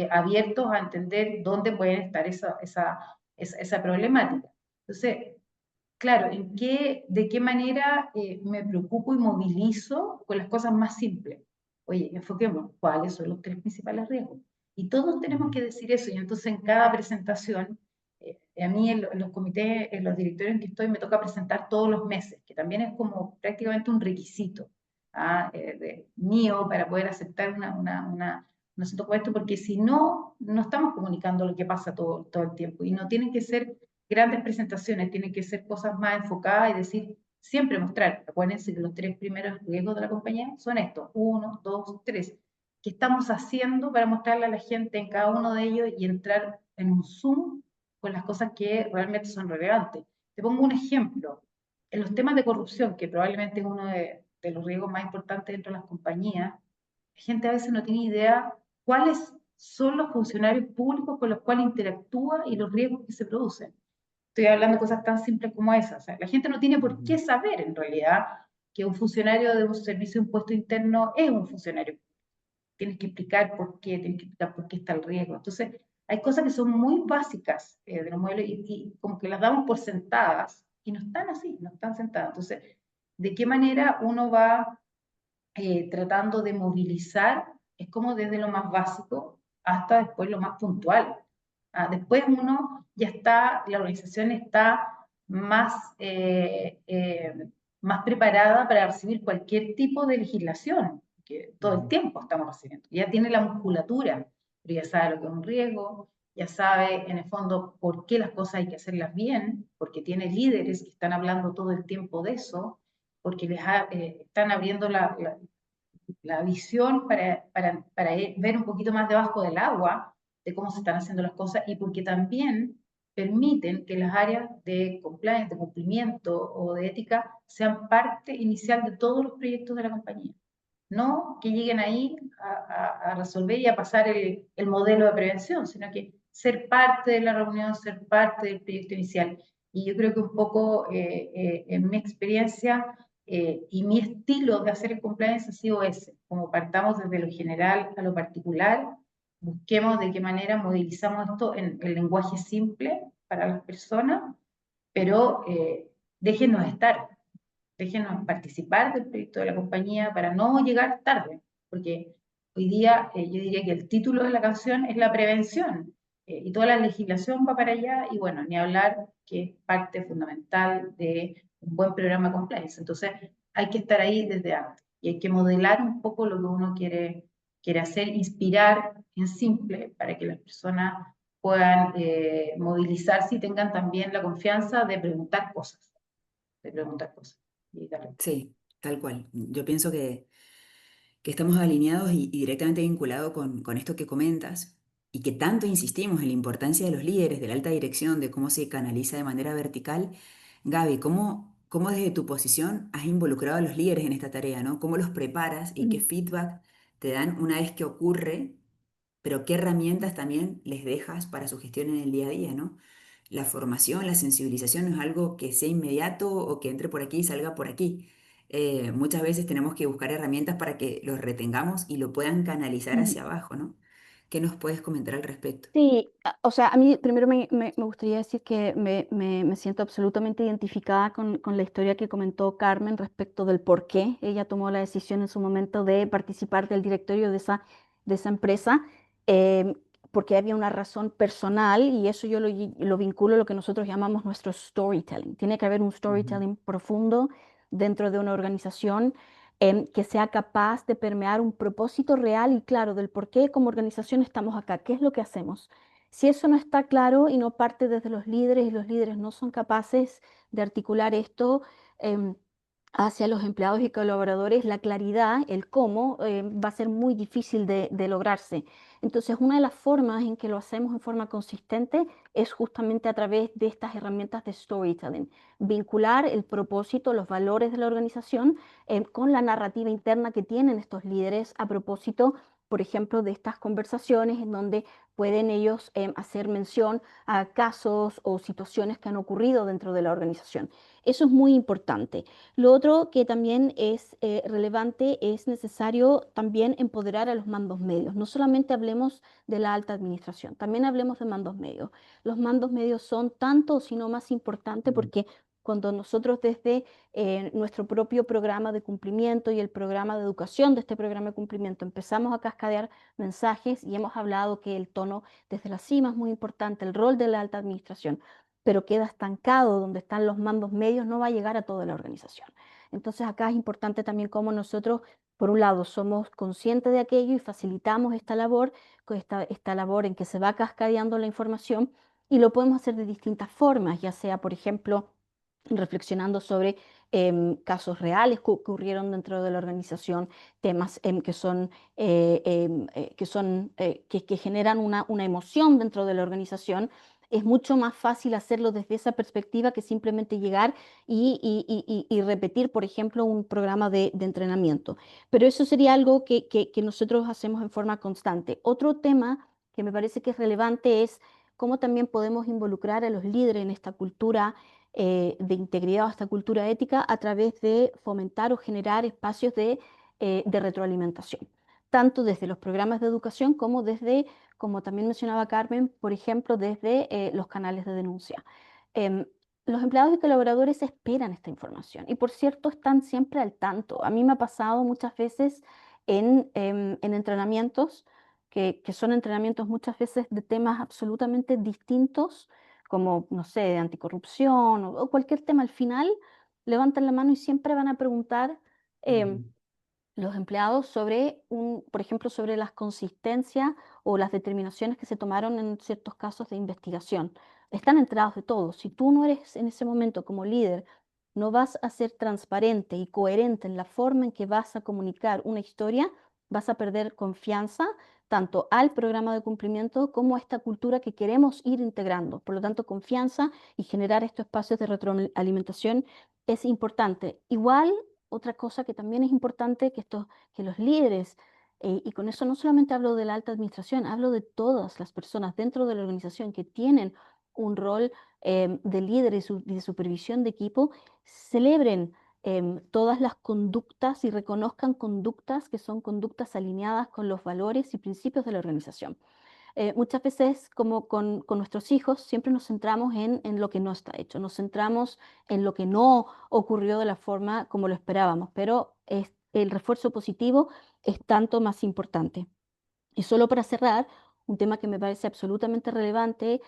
abiertos a entender dónde puede estar esa problemática. Entonces, claro, de qué manera me preocupo y movilizo con las cosas más simples. Oye, enfoquemos cuáles son los 3 principales riesgos. Y todos tenemos que decir eso. Y entonces en cada presentación, a mí en los comités, en los directorios en que estoy, me toca presentar todos los meses, que también es como prácticamente un requisito mío para poder aceptar un asunto como esto, porque si no, no estamos comunicando lo que pasa todo el tiempo. Y no tienen que ser grandes presentaciones, tienen que ser cosas más enfocadas y decir, siempre mostrar, acuérdense que los 3 primeros riesgos de la compañía son estos, 1, 2, 3, ¿qué estamos haciendo para mostrarle a la gente en cada uno de ellos y entrar en un Zoom con las cosas que realmente son relevantes? Te pongo un ejemplo, en los temas de corrupción, que probablemente es uno de los riesgos más importantes dentro de las compañías, la gente a veces no tiene idea cuáles son los funcionarios públicos con los cuales interactúa y los riesgos que se producen. Estoy hablando de cosas tan simples como esas. O sea, la gente no tiene por qué saber en realidad que un funcionario de un servicio de impuesto interno es un funcionario. Tienes que explicar por qué, tienes que explicar por qué está el riesgo. Entonces, hay cosas que son muy básicas de los modelos y como que las damos por sentadas y no están así, no están sentadas. Entonces, ¿de qué manera uno va tratando de movilizar? Es como desde lo más básico hasta después lo más puntual. Después uno ya está, la organización está más preparada para recibir cualquier tipo de legislación, que todo el tiempo estamos recibiendo. Ya tiene la musculatura, pero ya sabe lo que es un riesgo, ya sabe en el fondo por qué las cosas hay que hacerlas bien, porque tiene líderes que están hablando todo el tiempo de eso, porque están abriendo la visión para ver un poquito más debajo del agua de cómo se están haciendo las cosas y porque también permiten que las áreas de compliance, de cumplimiento o de ética sean parte inicial de todos los proyectos de la compañía. No que lleguen ahí a resolver y a pasar el modelo de prevención, sino que ser parte de la reunión, ser parte del proyecto inicial. Y yo creo que un poco en mi experiencia y mi estilo de hacer el compliance ha sido ese, como partamos desde lo general a lo particular, busquemos de qué manera movilizamos esto en el lenguaje simple para las personas, pero déjenos participar del proyecto de la compañía para no llegar tarde, porque hoy día yo diría que el título de la canción es la prevención, y toda la legislación va para allá, y bueno, ni hablar que es parte fundamental de un buen programa compliance. Entonces, hay que estar ahí desde antes, y hay que modelar un poco lo que uno quiere hacer, inspirar en simple, para que las personas puedan movilizarse y tengan también la confianza de preguntar cosas, de preguntar cosas. Sí, tal cual. Yo pienso que estamos alineados y directamente vinculados con esto que comentas y que tanto insistimos en la importancia de los líderes, de la alta dirección, de cómo se canaliza de manera vertical. Gaby, ¿cómo desde tu posición has involucrado a los líderes en esta tarea, ¿no? ¿Cómo los preparas y qué feedback te dan una vez que ocurre, pero qué herramientas también les dejas para su gestión en el día a día, ¿no? La formación, la sensibilización no es algo que sea inmediato o que entre por aquí y salga por aquí. Muchas veces tenemos que buscar herramientas para que los retengamos y lo puedan canalizar Mm. hacia abajo, ¿no? ¿Qué nos puedes comentar al respecto? Sí, o sea, a mí primero me gustaría decir que me siento absolutamente identificada con la historia que comentó Carmen respecto del por qué ella tomó la decisión en su momento de participar del directorio de esa empresa, em, porque había una razón personal y eso yo lo vinculo a lo que nosotros llamamos nuestro storytelling. Tiene que haber un Ujú. storytelling profundo dentro de una organización que sea capaz de permear un propósito real y claro del por qué como organización estamos acá, qué es lo que hacemos. Si eso no está claro y no parte desde los líderes y los líderes no son capaces de articular esto, em, hacia los empleados y colaboradores, la claridad, el cómo, va a ser muy difícil de lograrse. Entonces, una de las formas en que lo hacemos en forma consistente es justamente a través de estas herramientas de storytelling, vincular el propósito, los valores de la organización con la narrativa interna que tienen estos líderes a propósito, por ejemplo, de estas conversaciones en donde pueden ellos hacer mención a casos o situaciones que han ocurrido dentro de la organización. Eso es muy importante. Lo otro que también es relevante es necesario también empoderar a los mandos medios. No solamente hablemos de la alta administración, también hablemos de mandos medios. Los mandos medios son tanto, si no más importante, porque cuando nosotros desde nuestro propio programa de cumplimiento y el programa de educación de este programa de cumplimiento empezamos a cascadear mensajes y hemos hablado que el tono desde la cima es muy importante, el rol de la alta administración, pero queda estancado donde están los mandos medios, no va a llegar a toda la organización. Entonces acá es importante también cómo nosotros, por un lado, somos conscientes de aquello y facilitamos esta labor en que se va cascadeando la información y lo podemos hacer de distintas formas, ya sea, por ejemplo, reflexionando sobre casos reales que ocurrieron dentro de la organización, temas que generan una emoción dentro de la organización. Es mucho más fácil hacerlo desde esa perspectiva que simplemente llegar y repetir, por ejemplo, un programa de entrenamiento. Pero eso sería algo que nosotros hacemos en forma constante. Otro tema que me parece que es relevante es cómo también podemos involucrar a los líderes en esta cultura de integridad o esta cultura ética a través de fomentar o generar espacios de retroalimentación, tanto desde los programas de educación como desde, como también mencionaba Carmen, por ejemplo, desde los canales de denuncia. Em, los empleados y colaboradores esperan esta información y, por cierto, están siempre al tanto. A mí me ha pasado muchas veces en entrenamientos, que son entrenamientos muchas veces de temas absolutamente distintos como, no sé, de anticorrupción o cualquier tema, al final levantan la mano y siempre van a preguntar em, Ujú. los empleados sobre por ejemplo, sobre las consistencias o las determinaciones que se tomaron en ciertos casos de investigación. Están enterados de todo. Si tú no eres en ese momento como líder, no vas a ser transparente y coherente en la forma en que vas a comunicar una historia, vas a perder confianza tanto al programa de cumplimiento como a esta cultura que queremos ir integrando. Por lo tanto, confianza y generar estos espacios de retroalimentación es importante. Igual otra cosa que también es importante, que los líderes, y con eso no solamente hablo de la alta administración, hablo de todas las personas dentro de la organización que tienen un rol de líder y de supervisión de equipo, celebren todas las conductas y reconozcan conductas que son conductas alineadas con los valores y principios de la organización. Muchas veces, como con nuestros hijos, siempre nos centramos en lo que no está hecho, nos centramos en lo que no ocurrió de la forma como lo esperábamos, pero el refuerzo positivo es tanto más importante. Y solo para cerrar, un tema que me parece absolutamente relevante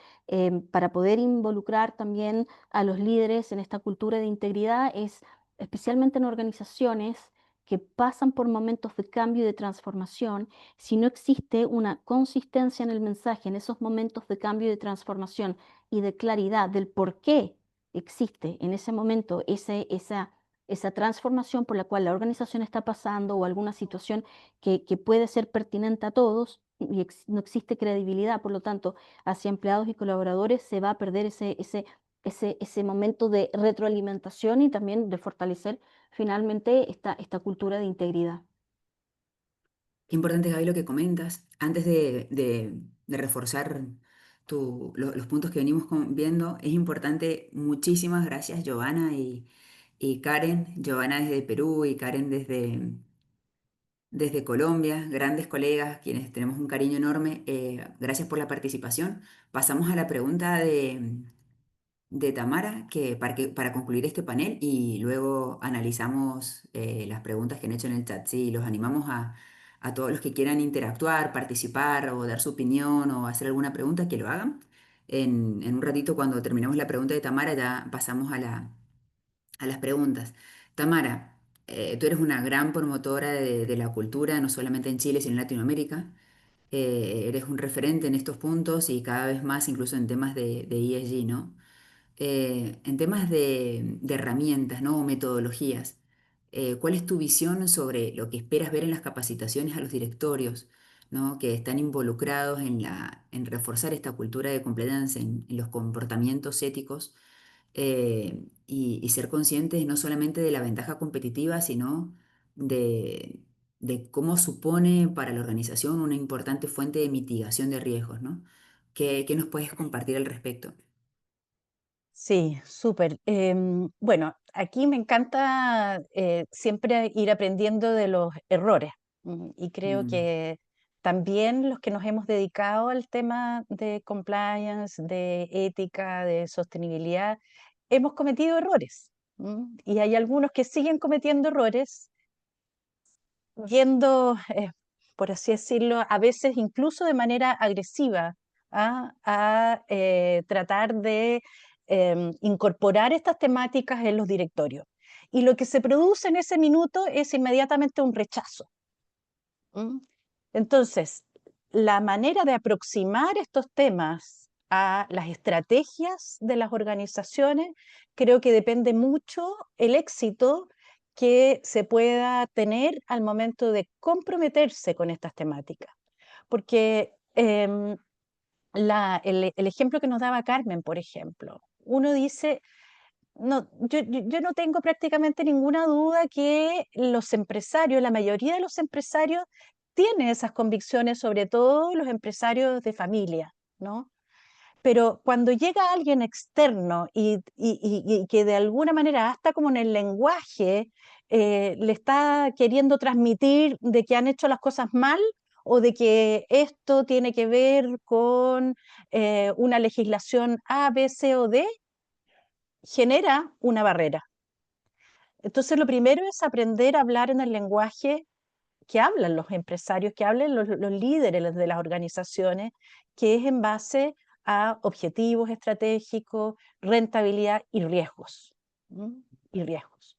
para poder involucrar también a los líderes en esta cultura de integridad es, especialmente en organizaciones que pasan por momentos de cambio y de transformación, si no existe una consistencia en el mensaje en esos momentos de cambio y de transformación y de claridad del por qué existe en ese momento esa transformación por la cual la organización está pasando o alguna situación que puede ser pertinente a todos y no existe credibilidad, por lo tanto, hacia empleados y colaboradores se va a perder ese momento de retroalimentación y también de fortalecer finalmente esta cultura de integridad. Qué importante, Gaby, lo que comentas. Antes de reforzar los puntos que venimos viendo, es importante, muchísimas gracias, Giovanna y Karen. Giovanna desde Perú y Karen desde Colombia, grandes colegas, quienes tenemos un cariño enorme. Gracias por la participación. Pasamos a la pregunta de Tamara, para concluir este panel y luego analizamos las preguntas que han hecho en el chat. Sí, los animamos a todos los que quieran interactuar, participar o dar su opinión o hacer alguna pregunta, que lo hagan. En un ratito, cuando terminemos la pregunta de Tamara, ya pasamos a las preguntas. Tamara, tú eres una gran promotora de la cultura, no solamente en Chile, sino en Latinoamérica. Eres un referente en estos puntos y cada vez más incluso en temas de ESG, ¿no? En temas de herramientas, ¿no? O metodologías, ¿cuál es tu visión sobre lo que esperas ver en las capacitaciones a los directorios, ¿no? Que están involucrados en reforzar esta cultura de compliance, en los comportamientos éticos y ser conscientes no solamente de la ventaja competitiva, sino de, de cómo supone para la organización una importante fuente de mitigación de riesgos, ¿no? ¿Qué nos puedes compartir al respecto? Sí, súper. Bueno, aquí me encanta siempre ir aprendiendo de los errores, y creo Mm, que también los que nos hemos dedicado al tema de compliance, de ética, de sostenibilidad, hemos cometido errores. Y hay algunos que siguen cometiendo errores yendo, por así decirlo, a veces incluso de manera agresiva, a tratar de incorporar estas temáticas en los directorios. Y lo que se produce en ese minuto es inmediatamente un rechazo. ¿M? Entonces, la manera de aproximar estos temas a las estrategias de las organizaciones, creo que depende mucho el éxito que se pueda tener al momento de comprometerse con estas temáticas. Porque el ejemplo que nos daba Carmen, por ejemplo, uno dice, no, yo no tengo prácticamente ninguna duda que los empresarios, la mayoría de los empresarios, tienen esas convicciones, sobre todo los empresarios de familia, ¿no? Pero cuando llega alguien externo y que de alguna manera, hasta como en el lenguaje, le está queriendo transmitir de que han hecho las cosas mal o de que esto tiene que ver con una legislación A, B, C o D, genera una barrera. Entonces, lo primero es aprender a hablar en el lenguaje que hablan los empresarios, que hablen los líderes de las organizaciones, que es en base a objetivos estratégicos, rentabilidad y riesgos. ¿M? Y riesgos.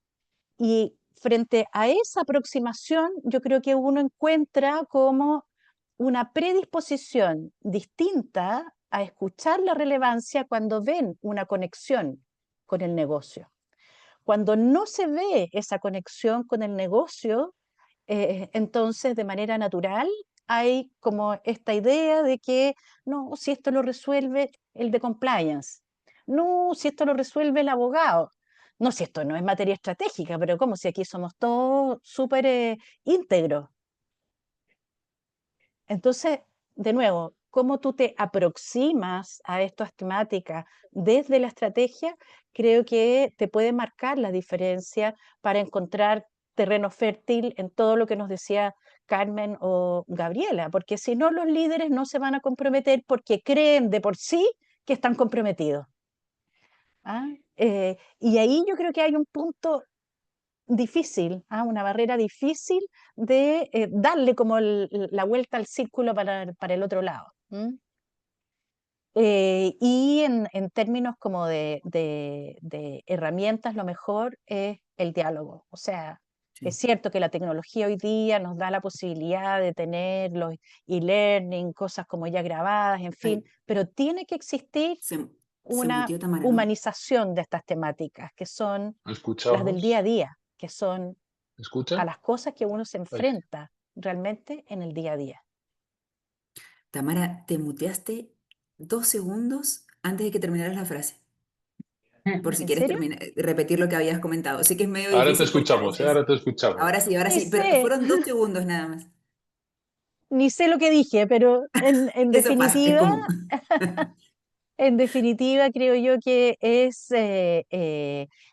Y frente a esa aproximación, yo creo que uno encuentra como una predisposición distinta a escuchar la relevancia cuando ven una conexión con el negocio. Cuando no se ve esa conexión con el negocio, entonces de manera natural hay como esta idea de que no, si esto lo resuelve el de compliance, no, si esto lo resuelve el abogado, no, si esto no es materia estratégica, pero como si aquí somos todos súper íntegros. Entonces, de nuevo, cómo tú te aproximas a estas temáticas desde la estrategia, creo que te puede marcar la diferencia para encontrar terreno fértil en todo lo que nos decía Carmen o Gabriela, porque si no, los líderes no se van a comprometer porque creen de por sí que están comprometidos. ¿Ah? Y ahí yo creo que hay un punto difícil, una barrera difícil de darle como la vuelta al círculo para el otro lado. Y en términos como de herramientas, lo mejor es el diálogo. O sea, es sí. cierto que la tecnología hoy día nos da la posibilidad de tener los e-learning, cosas como ya grabadas, en fin, Ay, pero tiene que existir se una mutió Tamara, ¿no? humanización de estas temáticas, que son ¿Me las del día a escuchamos? día, que son ¿Me a escucha? las cosas que uno se Ay, enfrenta realmente en el día a día. Tamara, te muteaste 2 segundos antes de que terminaras la frase. Por si ¿En quieres serio? repetir lo que habías comentado. Sé que es medio ahora te difícil porque a escuchamos, veces. ahora te escuchamos. Ahora Ni sí, pero sé, fueron 2 segundos nada más. ni sé lo que dije, pero Eso pasa, es común. en definitiva creo yo que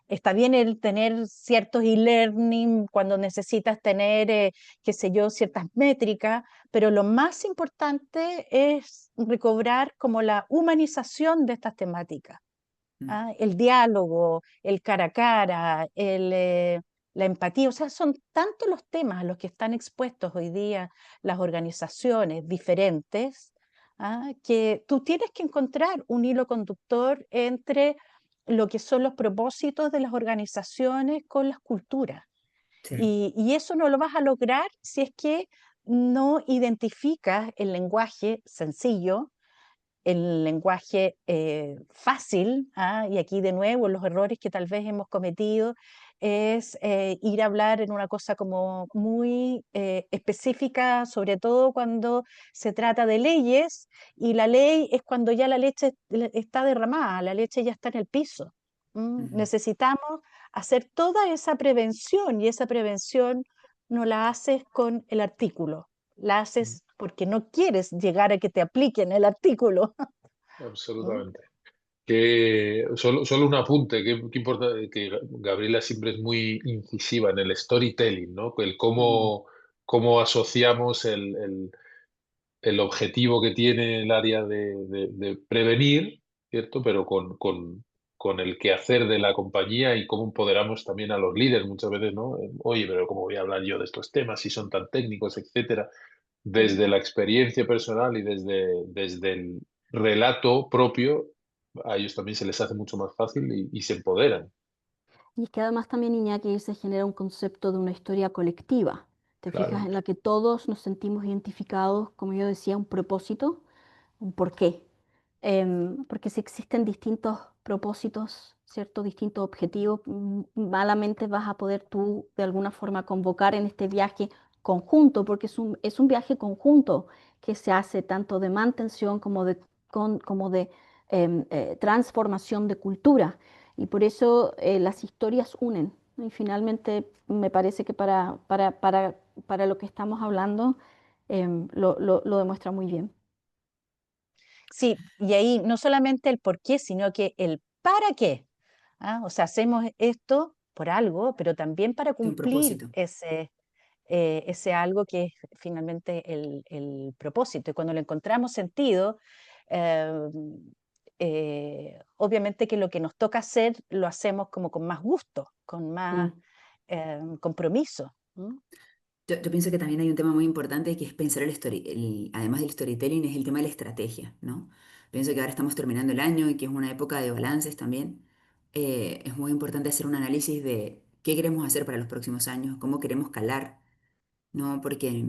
está bien el tener ciertos e-learning cuando necesitas tener, qué sé yo, ciertas métricas, pero lo más importante es recobrar como la humanización de estas temáticas. Mm, El diálogo, el cara a cara, la empatía, o sea, son tantos los temas a los que están expuestos hoy día las organizaciones diferentes, que tú tienes que encontrar un hilo conductor entre lo que son los propósitos de las organizaciones con las culturas. sí. Y eso no lo vas a lograr si es que no identificas el lenguaje sencillo, el lenguaje fácil, ¿ah? Y aquí de nuevo los errores que tal vez hemos cometido es ir a hablar en una cosa como muy específica, sobre todo cuando se trata de leyes, y la ley es cuando ya la leche está derramada, la leche ya está en el piso. Ujú, Necesitamos hacer toda esa prevención, y esa prevención no la haces con el artículo, la ujú. haces porque no quieres llegar a que te apliquen el artículo. ¿Mm? Absolutamente. Que solo un apunte, que importa, que Gabriela siempre es muy incisiva en el storytelling, ¿no? El Mm, cómo asociamos el objetivo que tiene el área de prevenir, ¿cierto? Pero con el quehacer de la compañía y cómo empoderamos también a los líderes muchas veces, ¿no? Oye, pero ¿cómo voy a hablar yo de estos temas si son tan técnicos, etcétera? Mm. Desde la experiencia personal y desde el relato propio, a ellos también se les hace mucho más fácil y se empoderan. Y es que además también, Iñaki, se genera un concepto de una historia colectiva. ¿Te fijas? Claro, En la que todos nos sentimos identificados, como yo decía, un propósito, un porqué. Porque si existen distintos propósitos, ¿cierto? Distintos objetivos, malamente vas a poder tú de alguna forma convocar en este viaje conjunto, porque es un viaje conjunto que se hace tanto de mantención como de transformación de cultura. Y por eso las historias unen, ¿no? Y finalmente me parece que para lo que estamos hablando lo demuestra muy bien. Sí, y ahí no solamente el por qué, sino que el para qué. ¿Ah? O sea, hacemos esto por algo, pero también para sí, un cumplir propósito. ese algo que es finalmente el propósito. Y cuando le encontramos sentido, eh, obviamente que lo que nos toca hacer lo hacemos como con más gusto, con más Mm, compromiso. ¿Mm? Yo pienso que también hay un tema muy importante que es pensar además del storytelling, es el tema de la estrategia, ¿no? Pienso que ahora estamos terminando el año y que es una época de balances también. Es muy importante hacer un análisis de qué queremos hacer para los próximos años, cómo queremos calar, ¿no? Porque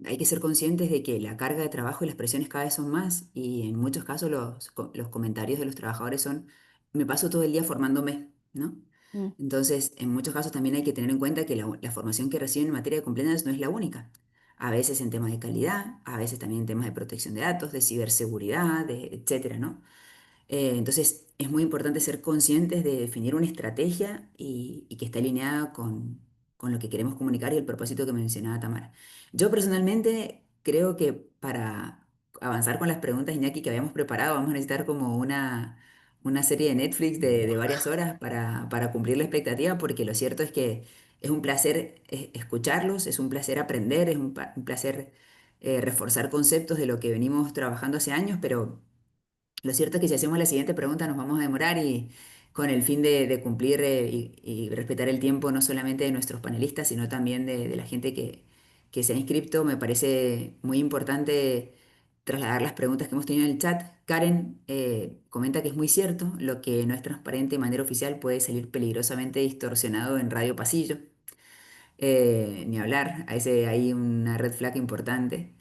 hay que ser conscientes de que la carga de trabajo y las presiones cada vez son más y en muchos casos los comentarios de los trabajadores son, me paso todo el día formándome, ¿no? mm. Entonces, en muchos casos también hay que tener en cuenta que la formación que reciben en materia de compliance no es la única. A veces en temas de calidad, a veces también en temas de protección de datos, de ciberseguridad, etcétera, ¿no? Entonces, es muy importante ser conscientes de definir una estrategia y que esté alineada con lo que queremos comunicar y el propósito que mencionaba Tamara. Yo personalmente creo que para avanzar con las preguntas, Iñaki, que habíamos preparado, vamos a necesitar como una serie de Netflix de varias horas para cumplir la expectativa, porque lo cierto es que es un placer escucharlos, es un placer aprender, es un placer reforzar conceptos de lo que venimos trabajando hace años, pero... Lo cierto es que si hacemos la siguiente pregunta nos vamos a demorar y con el fin de cumplir y respetar el tiempo no solamente de nuestros panelistas, sino también de la gente que se ha inscrito, me parece muy importante trasladar las preguntas que hemos tenido en el chat. Karen comenta que es muy cierto, lo que no es transparente de manera oficial puede salir peligrosamente distorsionado en radio pasillo. Ni hablar, a ese hay una red flag importante.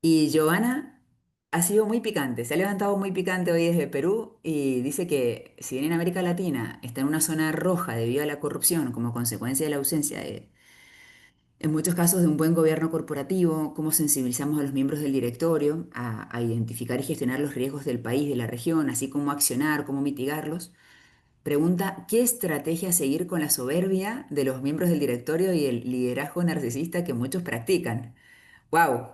Y Giovanna ha sido muy picante, se ha levantado muy picante hoy desde Perú y dice que si bien en América Latina está en una zona roja debido a la corrupción como consecuencia de la ausencia en muchos casos de un buen gobierno corporativo, cómo sensibilizamos a los miembros del directorio a identificar y gestionar los riesgos del país, de la región, así como accionar, cómo mitigarlos. Pregunta, ¿qué estrategia seguir con la soberbia de los miembros del directorio y el liderazgo narcisista que muchos practican? ¡Wow!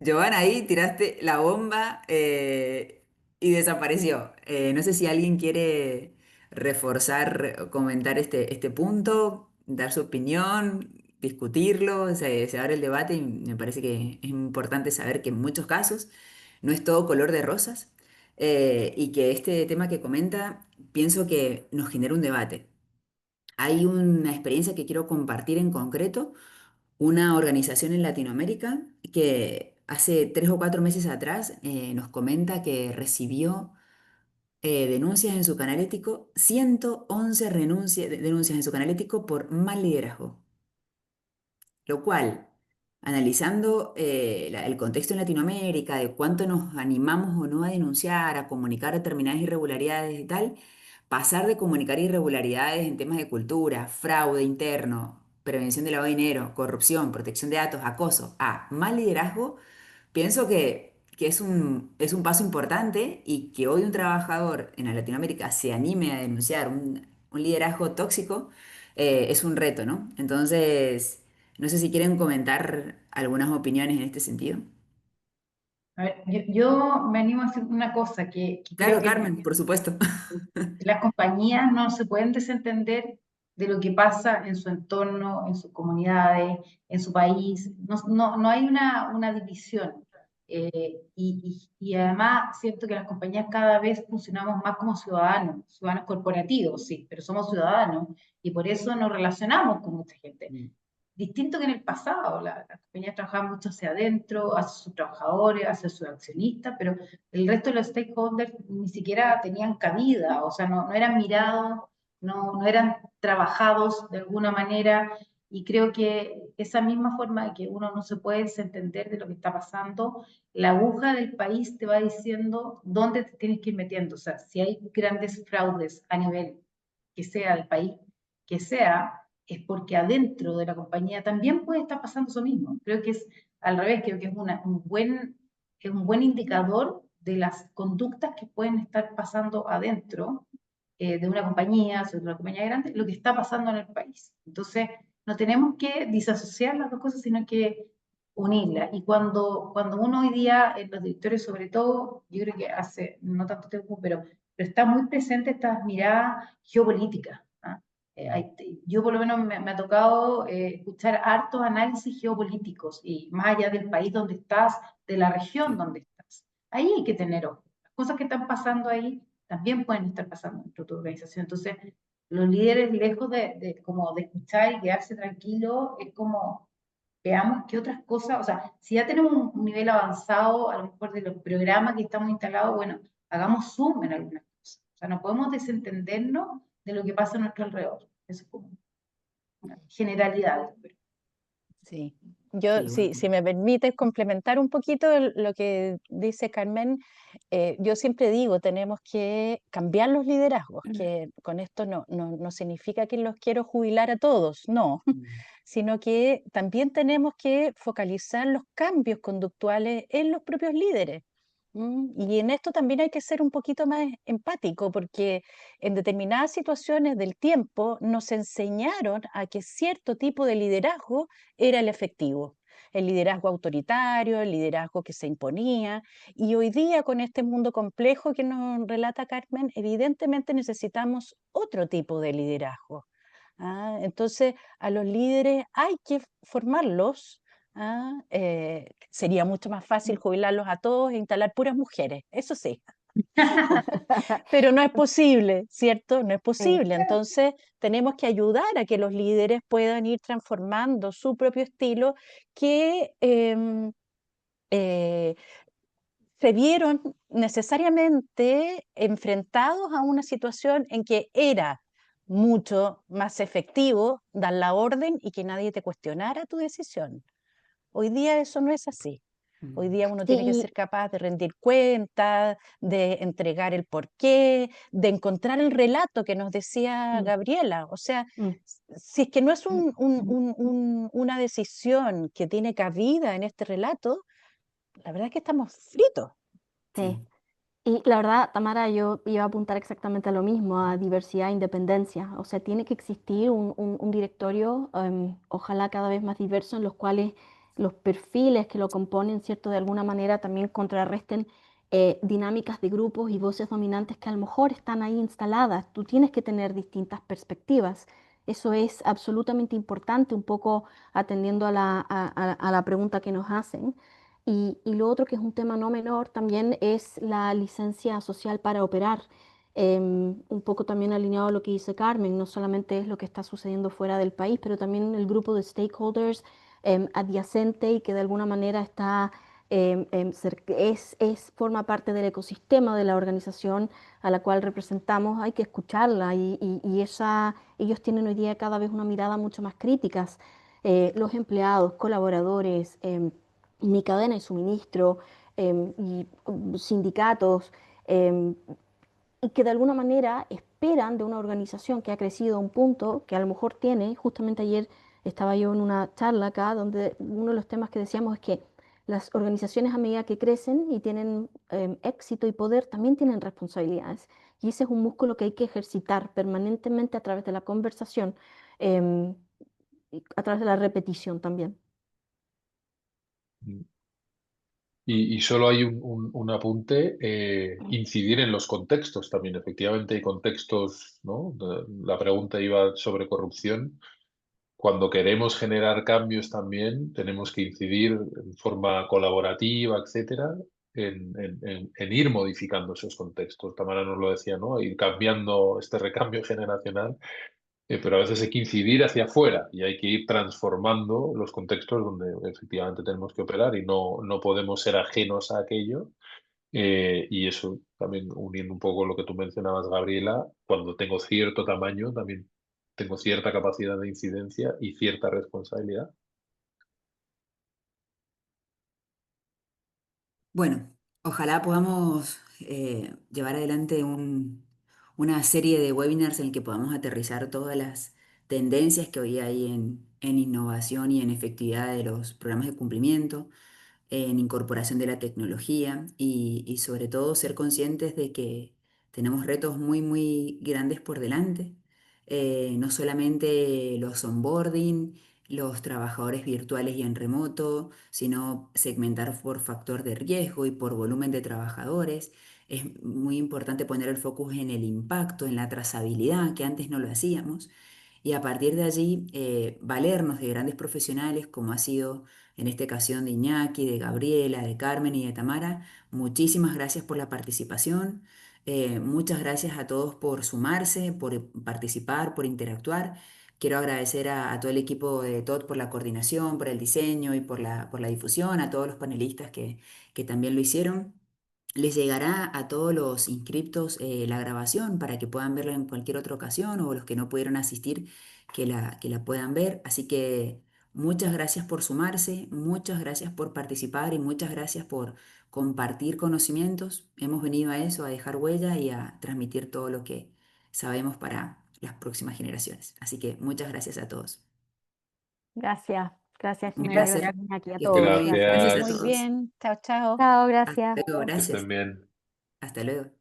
Giovanna, ahí tiraste la bomba y desapareció. No sé si alguien quiere reforzar, comentar este punto, dar su opinión, discutirlo, se abre el debate y me parece que es importante saber que en muchos casos no es todo color de rosas y que este tema que comenta pienso que nos genera un debate. Hay una experiencia que quiero compartir en concreto, una organización en Latinoamérica que hace 3 o 4 meses atrás nos comenta que recibió denuncias en su canal ético, 111 denuncias en su canal ético por mal liderazgo, lo cual analizando el contexto en Latinoamérica, de cuánto nos animamos o no a denunciar, a comunicar determinadas irregularidades y tal, pasar de comunicar irregularidades en temas de cultura, fraude interno, prevención de lavado de dinero, corrupción, protección de datos, acoso, a mal liderazgo, pienso que es un paso importante y que hoy un trabajador en la Latinoamérica se anime a denunciar un liderazgo tóxico, es un reto, ¿no? Entonces, no sé si quieren comentar algunas opiniones en este sentido. A ver, yo me animo a decir una cosa que creo Claro, que Carmen, por supuesto. las compañías no se pueden desentender de lo que pasa en su entorno, en sus comunidades, en su país. No hay una división. Y además siento que las compañías cada vez funcionamos más como ciudadanos, ciudadanos corporativos, sí, pero somos ciudadanos y por eso nos relacionamos con mucha gente. Mm. Distinto que en el pasado, las compañías trabajaban mucho hacia adentro, hacia sus trabajadores, hacia sus accionistas, pero el resto de los stakeholders ni siquiera tenían cabida, o sea, no eran mirados, no eran trabajados de alguna manera, y creo que esa misma forma de que uno no se puede desentender de lo que está pasando, la aguja del país te va diciendo dónde te tienes que ir metiendo, o sea, si hay grandes fraudes a nivel que sea del país, que sea, es porque adentro de la compañía también puede estar pasando eso mismo. Creo que es al revés, creo que es un buen indicador de las conductas que pueden estar pasando adentro de una compañía, sobre una compañía grande, lo que está pasando en el país. Entonces, no tenemos que disasociar las dos cosas, sino que unirlas. Y cuando uno hoy día, en los directorios sobre todo, yo creo que hace no tanto tiempo, pero está muy presente esta mirada geopolítica. ¿Ah? Yo por lo menos me ha tocado escuchar hartos análisis geopolíticos y más allá del país donde estás, de la región Sí. donde estás. Ahí hay que tener ojo. Las cosas que están pasando ahí también pueden estar pasando dentro de tu organización. Entonces, los líderes, lejos como de escuchar y quedarse tranquilos, es como veamos qué otras cosas, o sea, si ya tenemos un nivel avanzado, a lo mejor de los programas que estamos instalados, bueno, hagamos zoom en algunas cosas. O sea, no podemos desentendernos de lo que pasa a nuestro alrededor. Eso es como una generalidad. Sí. Yo, Sí, si, bueno. si me permites complementar un poquito lo que dice Carmen, yo siempre digo, tenemos que cambiar los liderazgos, que con esto no significa que los quiero jubilar a todos, no, Mm. sino que también tenemos que focalizar los cambios conductuales en los propios líderes. Y en esto también hay que ser un poquito más empático, porque en determinadas situaciones del tiempo nos enseñaron a que cierto tipo de liderazgo era el efectivo. El liderazgo autoritario, el liderazgo que se imponía. Y hoy día, con este mundo complejo que nos relata Carmen, evidentemente necesitamos otro tipo de liderazgo. Entonces, a los líderes hay que formarlos. Sería mucho más fácil jubilarlos a todos e instalar puras mujeres, eso sí, pero no es posible, ¿cierto? No es Sí. posible. Entonces, tenemos que ayudar a que los líderes puedan ir transformando su propio estilo que eh, se vieron necesariamente enfrentados a una situación en que era mucho más efectivo dar la orden y que nadie te cuestionara tu decisión. Hoy día eso no es así. Hoy Mm. día uno tiene que Sí, ser capaz de rendir cuentas, de entregar el porqué, de encontrar el relato que nos decía mm, Gabriela. O sea, mm, si es que no es una decisión que tiene cabida en este relato, la verdad es que estamos fritos. sí. Sí. Y la verdad, Tamara, yo iba a apuntar exactamente a lo mismo, a diversidad e independencia. O sea, tiene que existir un directorio, ojalá cada vez más diverso, en los cuales los perfiles que lo componen, ¿cierto? De alguna manera también contrarresten dinámicas de grupos y voces dominantes que a lo mejor están ahí instaladas. Tú tienes que tener distintas perspectivas. Eso es absolutamente importante, un poco atendiendo a a la pregunta que nos hacen. Y lo otro que es un tema no menor también es la licencia social para operar. Un poco también alineado a lo que dice Carmen, no solamente es lo que está sucediendo fuera del país, pero también el grupo de stakeholders adyacente y que de alguna manera está, forma parte del ecosistema de la organización a la cual representamos. Hay que escucharla y ellos tienen hoy día cada vez una mirada mucho más crítica. los empleados, colaboradores, mi cadena de suministro y sindicatos, em, y que de alguna manera esperan de una organización que ha crecido a un punto que a lo mejor tiene. Justamente ayer estaba yo en una charla acá donde uno de los temas que decíamos es que las organizaciones a medida que crecen y tienen éxito y poder también tienen responsabilidades. Y ese es un músculo que hay que ejercitar permanentemente a través de la conversación, em, y a través de la repetición también. Y solo hay un apunte, incidir en los contextos también. Efectivamente hay contextos, ¿no? La pregunta iba sobre corrupción. Cuando queremos generar cambios también, tenemos que incidir en forma colaborativa, etcétera, en ir modificando esos contextos. Tamara nos lo decía, ¿no? Ir cambiando este recambio generacional, pero a veces hay que incidir hacia afuera y hay que ir transformando los contextos donde efectivamente tenemos que operar y no podemos ser ajenos a aquello. Y eso también uniendo un poco lo que tú mencionabas, Gabriela, cuando tengo cierto tamaño, también tengo cierta capacidad de incidencia y cierta responsabilidad. Bueno, ojalá podamos llevar adelante una serie de webinars en el que podamos aterrizar todas las tendencias que hoy hay en innovación y en efectividad de los programas de cumplimiento, en incorporación de la tecnología y sobre todo ser conscientes de que tenemos retos muy, muy grandes por delante. No solamente los onboarding, los trabajadores virtuales y en remoto, sino segmentar por factor de riesgo y por volumen de trabajadores. Es muy importante poner el foco en el impacto, en la trazabilidad, que antes no lo hacíamos. Y a partir de allí, valernos de grandes profesionales como ha sido en esta ocasión de Iñaki, de Gabriela, de Carmen y de Tamara. Muchísimas gracias por la participación. Muchas gracias a todos por sumarse, por participar, por interactuar. Quiero agradecer a todo el equipo de TOT por la coordinación, por el diseño y por la difusión, a todos los panelistas que también lo hicieron. Les llegará a todos los inscriptos la grabación para que puedan verla en cualquier otra ocasión o los que no pudieron asistir que la puedan ver. Así que muchas gracias por sumarse, muchas gracias por participar y muchas gracias por compartir conocimientos. Hemos venido a eso, a dejar huella y a transmitir todo lo que sabemos para las próximas generaciones. Así que muchas gracias a todos. Gracias, gracias Un Jimena, placer. gracias Iñaki, a Que estén todos, muy bien. gracias. Gracias a Muy Gracias. todos. bien, chao, chao. Chao, Hasta gracias. luego. Que estén Gracias. bien. Hasta luego.